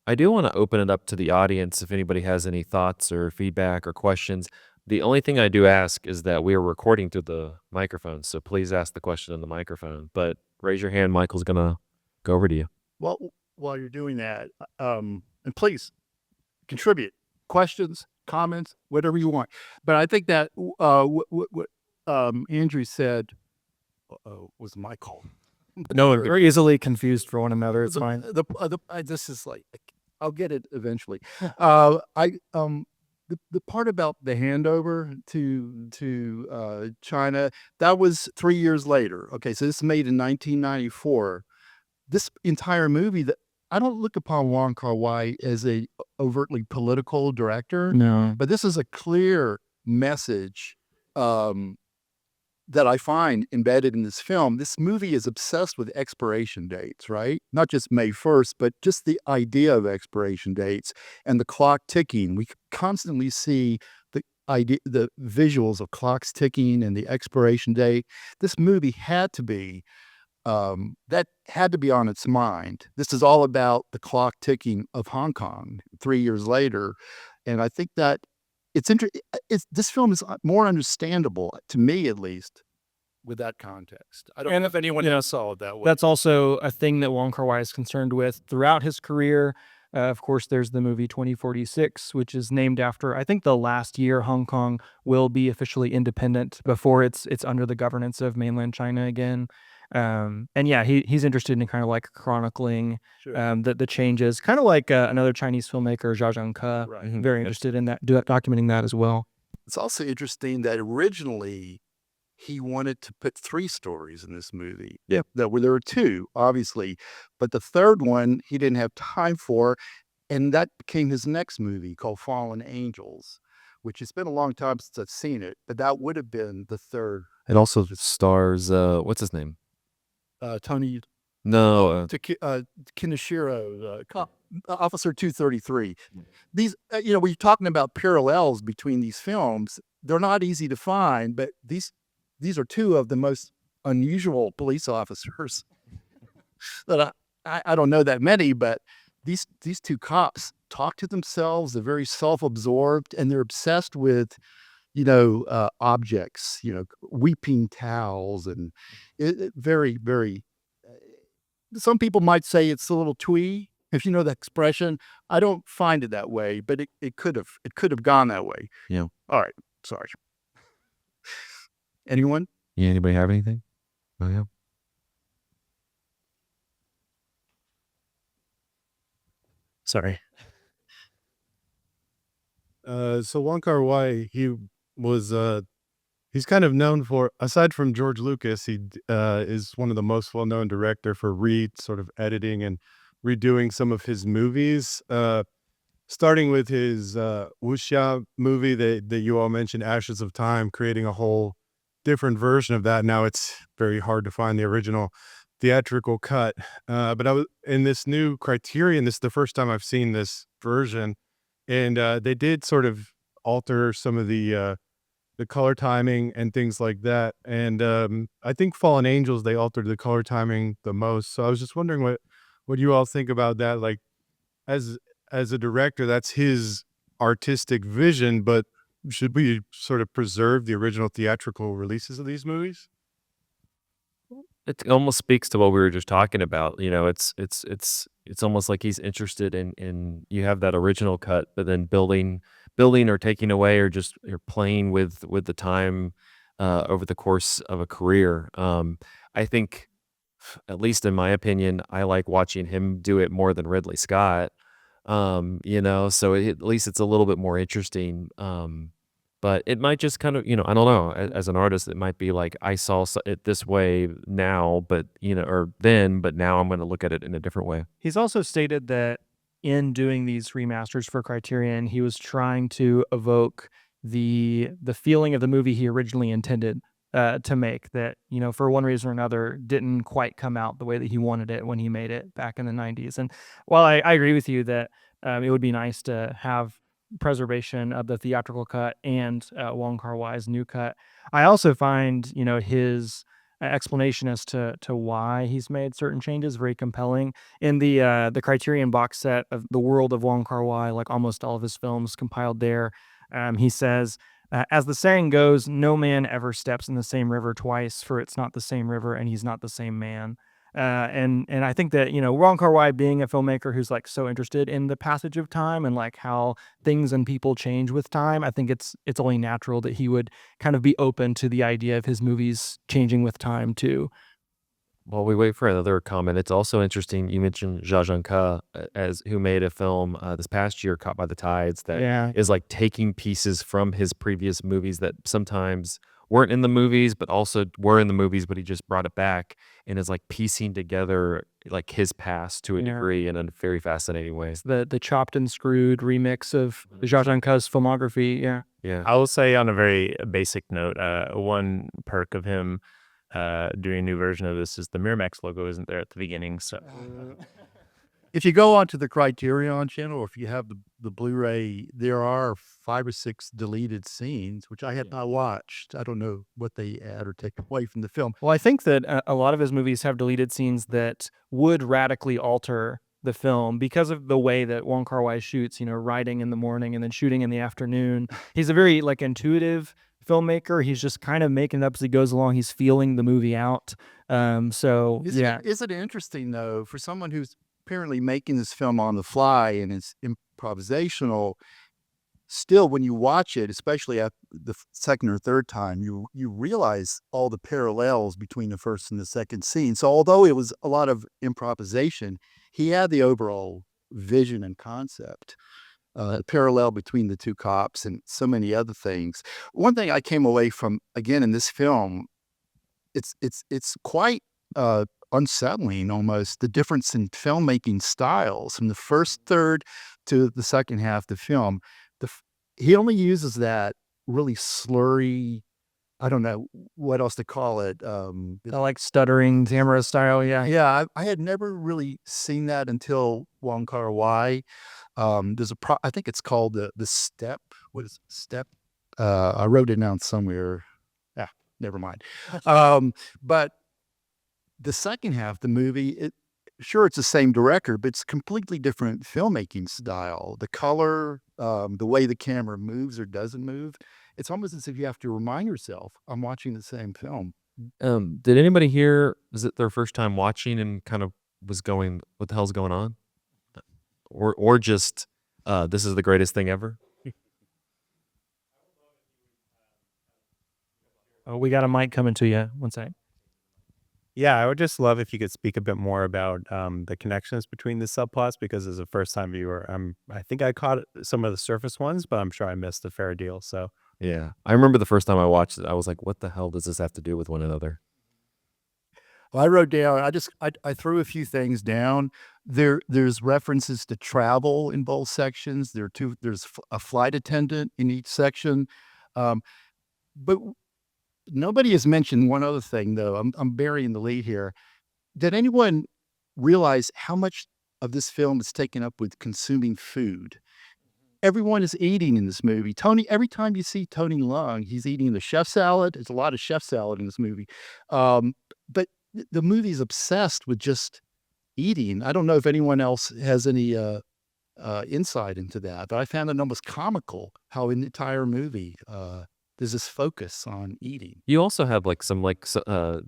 I do want to open it up to the audience if anybody has any thoughts or feedback or questions. The only thing I do ask is that we are recording through the microphone, so please ask the question on the microphone. But raise your hand. Michael's gonna go over to you. Well, while you're doing that, and please contribute questions, comments, whatever you want. But I think that what Andrew said was Michael. No, we're easily confused for one another. It's fine. This is like, I'll get it eventually. the part about the handover to China, that was 3 years later. Okay, so this is made in 1994. This entire movie, that I don't look upon Wong Kar-wai as a overtly political director, No. but this is a clear message um, that I find embedded in this film. This movie is obsessed with expiration dates, right? Not just May 1st, but just the idea of expiration dates and the clock ticking. We constantly see the visuals of clocks ticking and the expiration date. This movie had to be that had to be on its mind. This is all about the clock ticking of Hong Kong 3 years later, and I think that this film is more understandable, to me at least, with that context. I don't And know if anyone else saw it that way. That's also a thing that Wong Kar-wai is concerned with throughout his career. Of course, there's the movie 2046, which is named after, I think, the last year Hong Kong will be officially independent before it's under the governance of mainland China again. And yeah, he's interested in kind of like chronicling the changes, kind of like another Chinese filmmaker, Zhao Zhangke, Right. very interested in that, documenting that as well. It's also interesting that originally he wanted to put 3 stories in this movie. Yeah. There were 2, obviously, but the third one he didn't have time for, and that became his next movie called Fallen Angels, which it's been a long time since I've seen it, but that would have been the third. It also stars what's his name? Tony No, Kinichiro, Officer 233. These, we're talking about parallels between these films. They're not easy to find, but these are 2 of the most unusual police officers that I don't know that many, but these 2 cops talk to themselves. They're very self-absorbed, and they're obsessed with, objects, weeping towels, and very, very. Some people might say it's a little twee, if you know the expression. I don't find it that way, but it could have gone that way. Yeah. All right. Sorry. Anyone? yeah. Anybody have anything? Oh yeah. Sorry. So Wong Kar-wai, he's kind of known for, aside from George Lucas, he is one of the most well-known director for sort of editing and redoing some of his movies. Starting with his wuxia movie that you all mentioned, Ashes of Time, creating a whole different version of that. Now it's very hard to find the original theatrical cut. But I was in this new Criterion. This is the first time I've seen this version, and they did sort of alter some of the color timing and things like that. And I think Fallen Angels, they altered the color timing the most. So I was just wondering what you all think about that. Like, as a director, that's his artistic vision, but should we sort of preserve the original theatrical releases of these movies? It almost speaks to what we were just talking about. It's almost like he's interested in you have that original cut, but then building or taking away, or just you're playing with the time over the course of a career. I think, at least in my opinion, I like watching him do it more than Ridley Scott. So at least it's a little bit more interesting. But it might just kind of, I don't know, as an artist, it might be like, I saw it this way now, but, or then, but now I'm going to look at it in a different way. He's also stated that in doing these remasters for Criterion, he was trying to evoke the feeling of the movie he originally intended to make, that, for one reason or another, didn't quite come out the way that he wanted it when he made it back in the 90s. And while I agree with you that it would be nice to have preservation of the theatrical cut and Wong Kar-wai's new cut, I also find, his explanation as to why he's made certain changes very compelling. In the Criterion box set of The World of Wong Kar-wai, like almost all of his films compiled there, he says, as the saying goes, no man ever steps in the same river twice, for it's not the same river and he's not the same man. And I think that, Wong Kar-wai, being a filmmaker who's like so interested in the passage of time and like how things and people change with time, I think it's only natural that he would kind of be open to the idea of his movies changing with time too. While we wait for another comment, it's also interesting. You mentioned Jia Zhangke as who made a film this past year, Caught by the Tides, that Yeah. is like taking pieces from his previous movies that sometimes weren't in the movies, but also were in the movies, but he just brought it back and is like piecing together like his past to a Yeah. degree in a very fascinating way. The chopped and screwed remix of Jia Zhangke's filmography. Yeah. Yeah. I will say on a very basic note, one perk of him doing a new version of this is the Miramax logo isn't there at the beginning. So If you go onto the Criterion channel, or if you have the Blu-ray, there are 5 or 6 deleted scenes, which I had not watched. I don't know what they add or take away from the film. Well, I think that a lot of his movies have deleted scenes that would radically alter the film because of the way that Wong Kar-wai shoots, writing in the morning and then shooting in the afternoon. He's a very like intuitive filmmaker. He's just kind of making it up as he goes along. He's feeling the movie out. So yeah. Isn't it interesting, though, for someone who's apparently making this film on the fly and it's improvisational, still when you watch it, especially at the second or third time, you realize all the parallels between the first and the second scene. So although it was a lot of improvisation, he had the overall vision and concept, parallel between the two cops and so many other things. One thing I came away from, again, in this film, it's quite unsettling almost, the difference in filmmaking styles from the first third to the second half of the film. He only uses that really slurry, I don't know what else to call it. The like stuttering camera style. Yeah. Yeah, I had never really seen that until Wong Kar-wai. There's I think it's called the step. What is it? Step? I wrote it down somewhere. Never mind. But the second half of the movie, sure, it's the same director, but it's completely different filmmaking style. The color, the way the camera moves or doesn't move, it's almost as if you have to remind yourself, I'm watching the same film. Did anybody here, is it their first time watching and kind of was going, what the hell's going on? Or just, this is the greatest thing ever? Oh, we got a mic coming to you. One sec. yeah, I would just love if you could speak a bit more about the connections between the subplots, because as a first time viewer, I think I caught some of the surface ones, but I'm sure I missed a fair deal. So Yeah. I remember the first time I watched it, I was like, what the hell does this have to do with one another? Well, I wrote down, I threw a few things down. There's references to travel in both sections. There's a flight attendant in each section. But nobody has mentioned one other thing, though. I'm burying the lead here. Did anyone realize how much of this film is taken up with consuming food? Everyone is eating in this movie. Every time you see Tony Leung, he's eating the chef salad. There's a lot of chef salad in this movie. But the movie's obsessed with just eating. I don't know if anyone else has any insight into that, but I found it almost comical how in the entire movie there's this focus on eating. You also have like some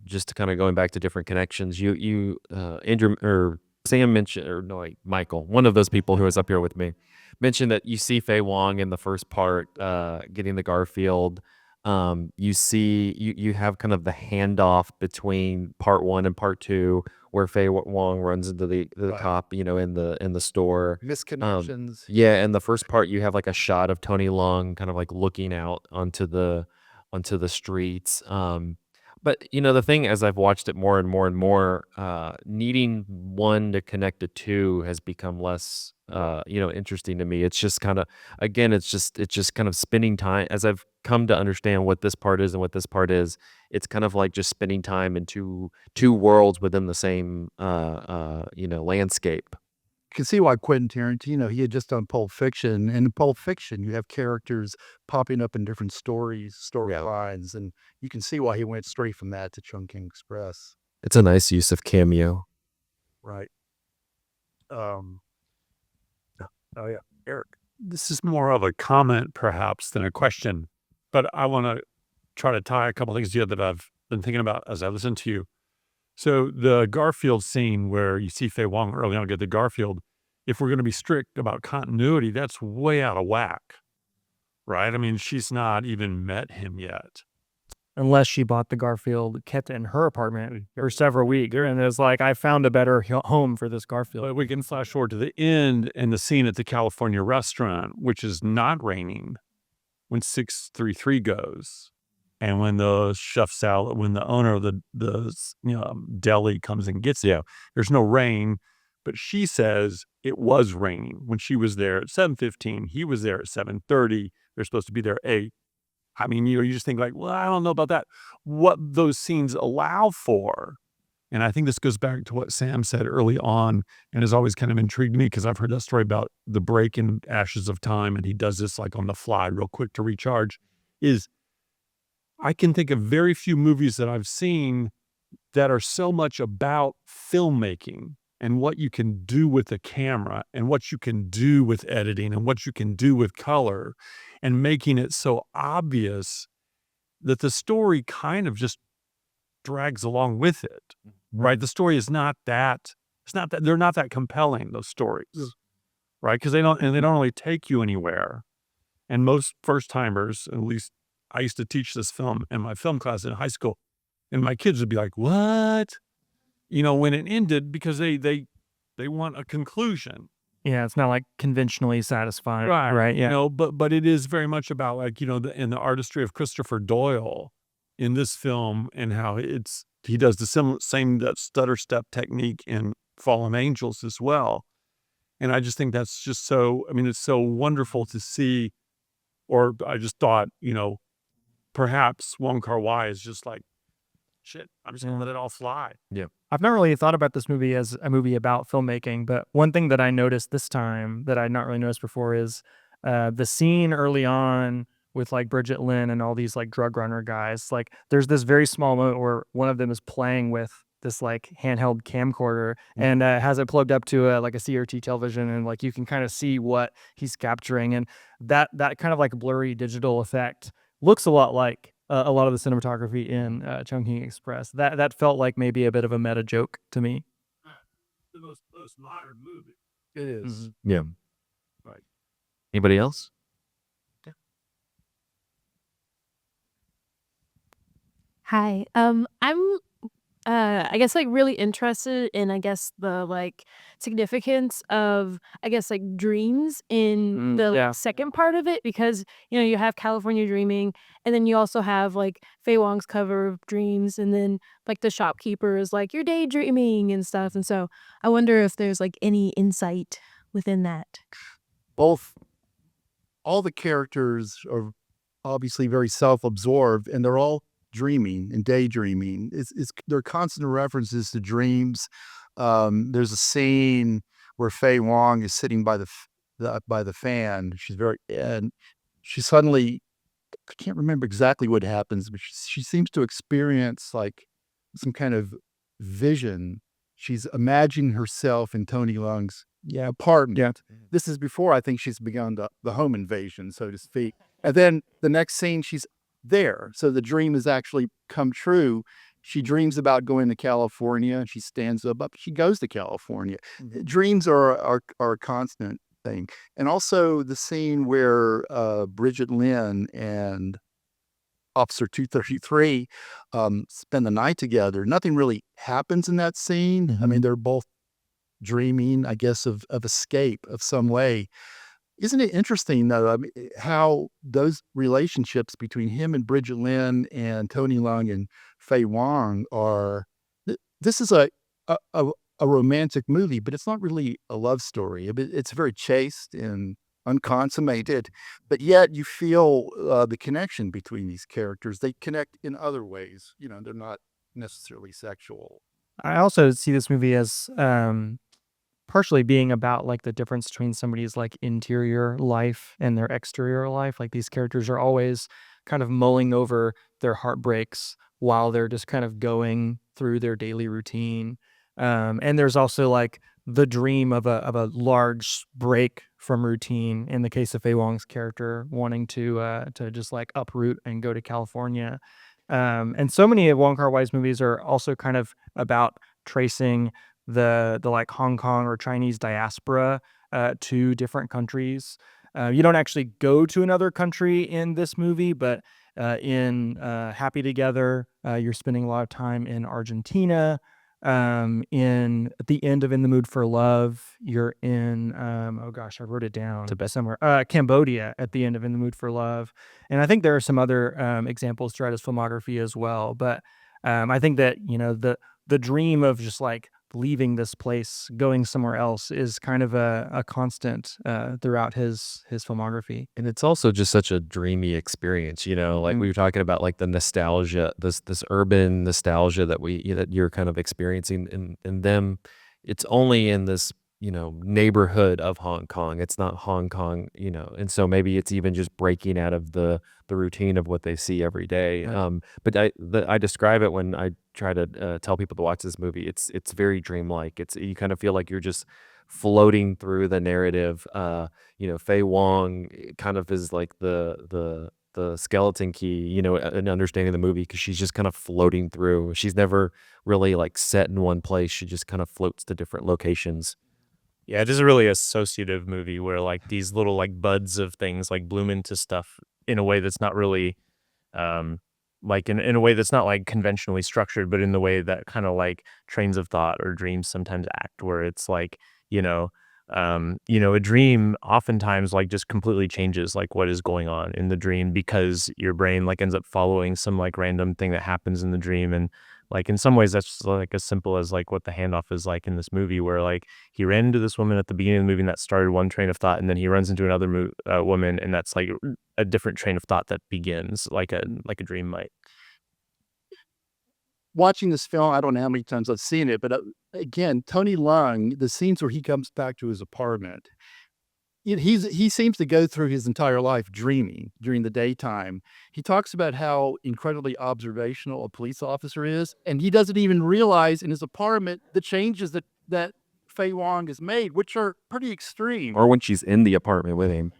just kind of going back to different connections. Andrew or Sam mentioned, or no, like Michael, one of those people who was up here with me, mentioned that you see Fei Wong in the first part getting the Garfield. You have kind of the handoff between part 1 and part 2, where Fei Wong runs into the Right. cop, in the store. Misconnections. Yeah, in the first part, you have like a shot of Tony Leung kind of like looking out onto the streets. But the thing, as I've watched it more and more and more, needing one to connect to two has become less, interesting to me. It's just kind of, again, it's just kind of spending time. As I've come to understand what this part is and what this part is, it's kind of like just spending time in two worlds within the same, landscape. You can see why Quentin Tarantino, he had just done Pulp Fiction, and in Pulp Fiction, you have characters popping up in different storylines, and you can see why he went straight from that to Chungking Express. It's a nice use of cameo. Right. Oh yeah, Eric. This is more of a comment perhaps than a question, but I want to try to tie a couple things together that I've been thinking about as I listen to you. So the Garfield scene where you see Fei Wong early on get the Garfield, if we're going to be strict about continuity, that's way out of whack, right? I mean, she's not even met him yet. unless she bought the Garfield, kept it in her apartment for several weeks. And it was like, I found a better home for this Garfield. But we can flash forward to the end and the scene at the California restaurant, which is not raining when 633 goes. And when the when the owner of the deli comes and gets it, there's no rain, but she says it was raining when she was there at 7:15. He was there at 7:30. They're supposed to be there at 8. I mean, you just think like, well, I don't know about that. What those scenes allow for, and I think this goes back to what Sam said early on, and has always kind of intrigued me because I've heard that story about the break in Ashes of Time, and he does this like on the fly, real quick to recharge. Is I can think of very few movies that I've seen that are so much about filmmaking and what you can do with the camera and what you can do with editing and what you can do with color and making it so obvious that the story kind of just drags along with it, right? The story is not that, they're not that compelling, those stories, right? Because they don't really take you anywhere. And most first timers, at least I used to teach this film in my film class in high school, and my kids would be like, what? When it ended, because they want a conclusion. Yeah, it's not like conventionally satisfying. Right. Yeah. But it is very much about like, in the artistry of Christopher Doyle in this film and how he does the same stutter step technique in Fallen Angels as well. And I just think that's just so, it's so wonderful to see, or I just thought, perhaps Wong Kar-wai is just like, shit, I'm just going to let it all fly. Yeah. I've not really thought about this movie as a movie about filmmaking, but one thing that I noticed this time that I'd not really noticed before is the scene early on with like Bridget Lynn and all these like drug runner guys. Like there's this very small moment where one of them is playing with this like handheld camcorder and has it plugged up to like a CRT television, and like you can kind of see what he's capturing, and that kind of like blurry digital effect looks a lot like a lot of the cinematography in Chungking Express. That felt like maybe a bit of a meta joke to me. The most modern movie. It is. Mm-hmm. Yeah. Right. Anybody else? Hi. I'm I guess like really interested in the like significance of like dreams in the yeah. second part of it, because you have California Dreaming, and then you also have like Faye Wong's cover of Dreams, and then like the shopkeeper is like you're daydreaming and stuff, and so I wonder if there's like any insight within that. All the characters are obviously very self-absorbed, and they're all dreaming and daydreaming. There are constant references to dreams. There's a scene where Faye Wong is sitting by the fan. And she suddenly, I can't remember exactly what happens, but she seems to experience like some kind of vision. She's imagining herself in Tony Leung's apartment. Yeah. This is before I think she's begun the home invasion, so to speak. And then the next scene, she's there. So the dream has actually come true. She dreams about going to California. She stands up. She goes to California. Dreams are a constant thing. And also the scene where Bridget Lynn and Officer 233 spend the night together. Nothing really happens in that scene. I mean, they're both dreaming, I guess, of escape of some way. Isn't it interesting, though, how those relationships between him and Bridget Lynn and Tony Leung and Faye Wong are? This is a romantic movie, but it's not really a love story. It's very chaste and unconsummated, but yet you feel the connection between these characters. They connect in other ways. They're not necessarily sexual. I also see this movie as partially being about like the difference between somebody's like interior life and their exterior life. Like these characters are always kind of mulling over their heartbreaks while they're just kind of going through their daily routine. And there's also like the dream of a large break from routine in the case of Faye Wong's character wanting to just like uproot and go to California. And so many of Wong Kar-wai's movies are also kind of about tracing the like Hong Kong or Chinese diaspora to different countries. You don't actually go to another country in this movie, but in Happy Together, you're spending a lot of time in Argentina. In at the end of In the Mood for Love, you're in oh gosh, I wrote it down somewhere. Cambodia at the end of In the Mood for Love, and I think there are some other examples throughout his filmography as well. But I think that the dream of just like leaving this place, going somewhere else, is kind of a constant throughout his filmography. And it's also just such a dreamy experience, like we were talking about, like the nostalgia, this urban nostalgia that you're kind of experiencing in them. It's only in this, neighborhood of Hong Kong. It's not Hong Kong, and so maybe it's even just breaking out of the routine of what they see every day. But I describe it when I try to tell people to watch this movie. It's very dreamlike. You kind of feel like you're just floating through the narrative. Fei Wong kind of is like the skeleton key, in understanding the movie, because she's just kind of floating through. She's never really like set in one place. She just kind of floats to different locations. Yeah, it is really associative movie where like these little like buds of things like bloom into stuff in a way that's not really like in a way that's not like conventionally structured, but in the way that kind of like trains of thought or dreams sometimes act, where it's like, a dream oftentimes like just completely changes like what is going on in the dream, because your brain like ends up following some like random thing that happens in the dream. And like in some ways that's just like as simple as like what the handoff is like in this movie, where like he ran into this woman at the beginning of the movie and that started one train of thought, and then he runs into another woman, and that's like a different train of thought that begins like a dream might. Watching this film, I don't know how many times I've seen it, but again, Tony Leung, the scenes where he comes back to his apartment, he seems to go through his entire life dreaming during the daytime. He talks about how incredibly observational a police officer is, and he doesn't even realize in his apartment the changes that Fei Wong has made, which are pretty extreme. Or when she's in the apartment with him.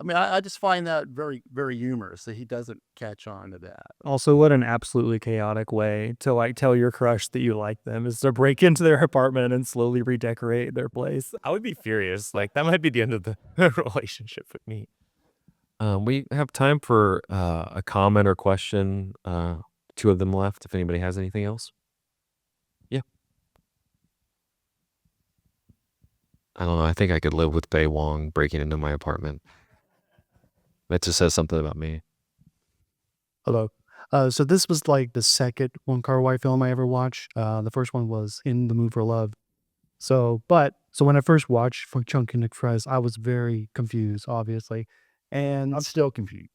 I mean, I just find that very, very humorous that he doesn't catch on to that. Also, what an absolutely chaotic way to like tell your crush that you like them, is to break into their apartment and slowly redecorate their place. I would be furious. Like that might be the end of the relationship with me. We have time for a comment or question. 2 of them left. If anybody has anything else. Yeah. I don't know. I think I could live with Fei Wong breaking into my apartment. That just says something about me. Hello. So this was like the second Wong Kar-wai film I ever watched. The first one was In the Mood for Love. So when I first watched from Chungking Express, I was very confused, obviously. And I'm still confused.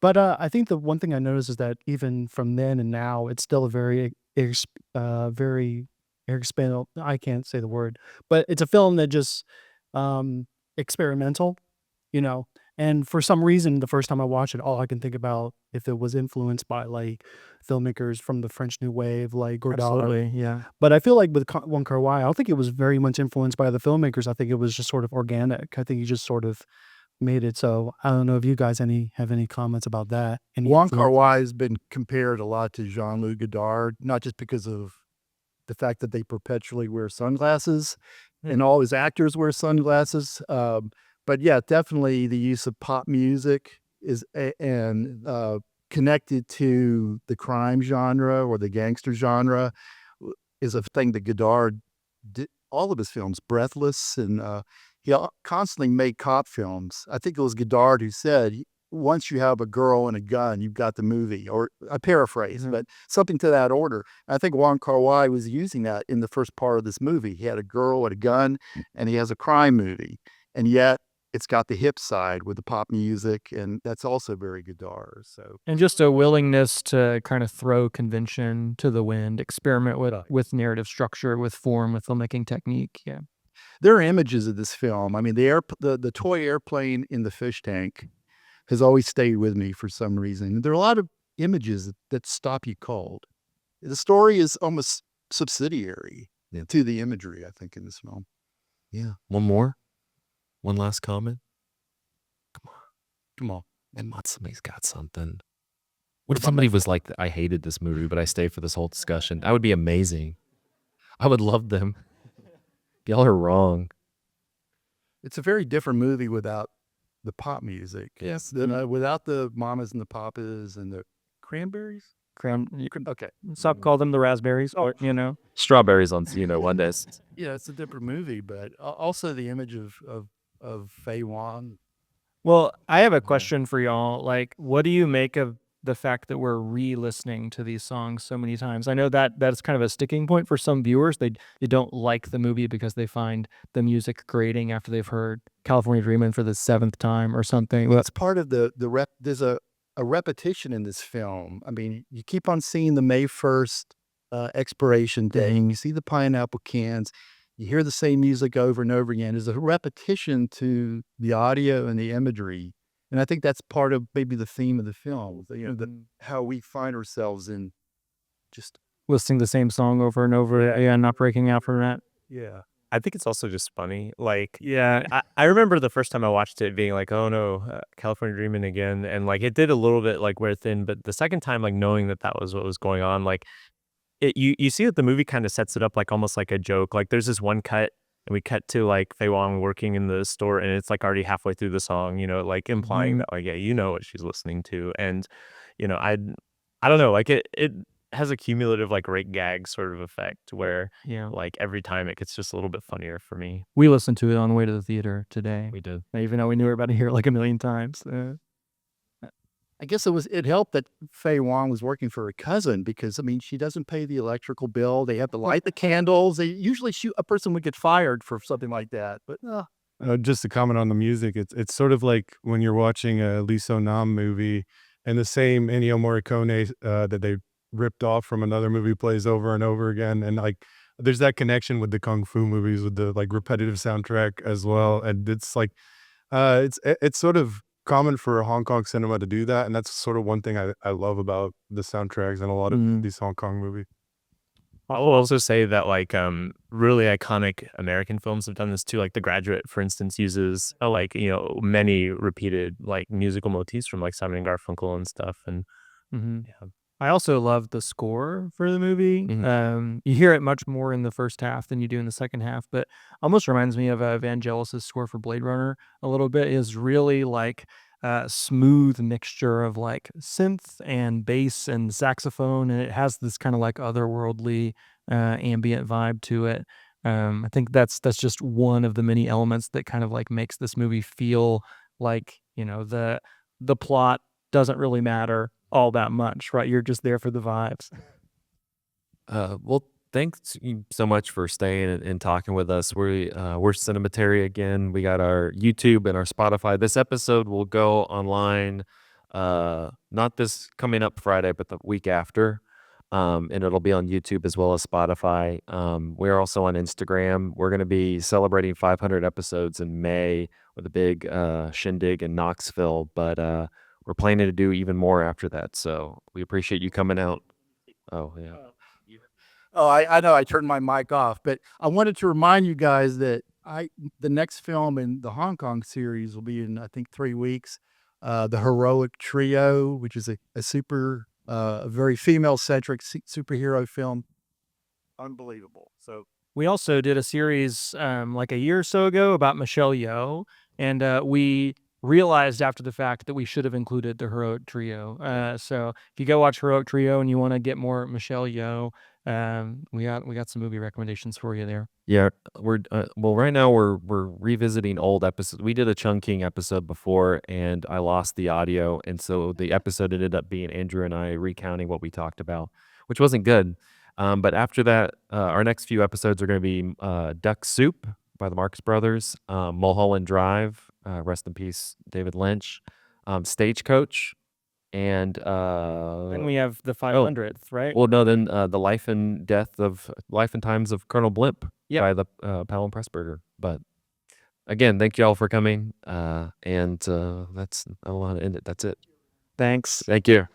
but I think the one thing I noticed is that even from then and now, it's still a very experimental. I can't say the word, but it's a film that just experimental, And for some reason, the first time I watched it, all I can think about if it was influenced by like filmmakers from the French New Wave, like Godard. Absolutely, yeah. But I feel like with Wong Kar-wai, I don't think it was very much influenced by the filmmakers. I think it was just sort of organic. I think he just sort of made it. So I don't know if you guys have any comments about that. Wong Kar-wai has been compared a lot to Jean-Luc Godard, not just because of the fact that they perpetually wear sunglasses and all his actors wear sunglasses. But yeah, definitely the use of pop music is connected to the crime genre or the gangster genre is a thing that Godard did. All of his films, Breathless, and he constantly made cop films. I think it was Godard who said, once you have a girl and a gun, you've got the movie, or I paraphrase, but something to that order. I think Wong Kar-wai was using that in the first part of this movie. He had a girl and a gun, and he has a crime movie. And yet it's got the hip side with the pop music, and that's also very Godard. So, and just a willingness to kind of throw convention to the wind, experiment with narrative structure, with form, with filmmaking technique. Yeah, there are images of this film. I mean, the toy airplane in the fish tank has always stayed with me for some reason. There are a lot of images that stop you cold. The story is almost subsidiary to the imagery, I think, in this film. Yeah. One last comment. Come on. And somebody's got something. What if somebody was like, I hated this movie, but I stayed for this whole discussion? That would be amazing. I would love them. Y'all are wrong. It's a very different movie without the pop music. Yes. Without the mamas and the papas and the cranberries. You could Okay. stop call them the raspberries, or Strawberries on one day. Yeah, it's a different movie, but also the image of Fei Wong. Well, I have a question for y'all. Like, what do you make of the fact that we're re-listening to these songs so many times? I know that that's kind of a sticking point for some viewers. They don't like the movie because they find the music grating after they've heard California Dreamin' for the 7th time or something. Well, it's part of the rep. There's a repetition in this film. I mean, you keep on seeing the May 1st expiration day, and you see the pineapple cans. You hear the same music over and over again. There's a repetition to the audio and the imagery. And I think that's part of maybe the theme of the film, how we find ourselves in just, Listening the same song over and over, yeah, not breaking out from that. yeah. I think it's also just funny. Like, I remember the first time I watched it being like, oh no, California Dreamin' again. And like, it did a little bit like wear thin, but the second time, like knowing that was what was going on, like you see that the movie kind of sets it up like almost like a joke. Like there's this one cut and we cut to like Fei Wong working in the store and it's like already halfway through the song, like implying that like, yeah, you know what she's listening to. And, I don't know, like it has a cumulative like rate gag sort of effect where like every time it gets just a little bit funnier for me. We listened to it on the way to the theater today. We did. Even though we knew we were about to hear it like a million times. I guess it helped that Fei Wong was working for her cousin because, I mean, she doesn't pay the electrical bill. They have to light the candles. They usually a person would get fired for something like that. But Just to comment on the music, it's sort of like when you're watching a Lee So-nam movie and the same Ennio Morricone that they ripped off from another movie plays over and over again. And like, there's that connection with the Kung Fu movies with the like repetitive soundtrack as well. And it's like, it's sort of common for Hong Kong cinema to do that. And that's sort of one thing I love about the soundtracks and a lot of these Hong Kong movies. I will also say that like really iconic American films have done this too. Like The Graduate, for instance, uses like many repeated like musical motifs from like Simon and Garfunkel and stuff. And yeah. I also love the score for the movie. Mhm. You hear it much more in the first half than you do in the second half, but almost reminds me of Vangelis' score for Blade Runner a little bit. Is really like a smooth mixture of like synth and bass and saxophone, and it has this kind of like otherworldly ambient vibe to it. I think that's just one of the many elements that kind of like makes this movie feel like the plot doesn't really matter all that much, right? You're just there for the vibes. Well, thanks you so much for staying and talking with us. We're Cinematary again. We got our YouTube and our Spotify. This episode will go online, not this coming up Friday, but the week after. And it'll be on YouTube as well as Spotify. We're also on Instagram. We're going to be celebrating 500 episodes in May with a big shindig in Knoxville, but we're planning to do even more after that. So we appreciate you coming out. Oh, yeah. Oh, I know I turned my mic off, but I wanted to remind you guys that the next film in the Hong Kong series will be in, I think, 3 weeks. The Heroic Trio, which is a very female-centric superhero film. Unbelievable. So We also did a series like a year or so ago about Michelle Yeoh, and we realized after the fact that we should have included the Heroic Trio. So if you go watch Heroic Trio and you want to get more Michelle Yeoh, we got some movie recommendations for you there. Yeah, we're right now we're revisiting old episodes. We did a Chungking episode before, and I lost the audio, and so the episode ended up being Andrew and I recounting what we talked about, which wasn't good. But after that, our next few episodes are going to be Duck Soup by the Marx Brothers, Mulholland Drive, rest in peace, David Lynch, Stagecoach, and And we have the 500th, right? well, no, then the Life and Times of Colonel Blimp by the Powell and Pressburger. But again, thank you all for coming, and that's I don't want to end it. That's it. Thanks. Thank you.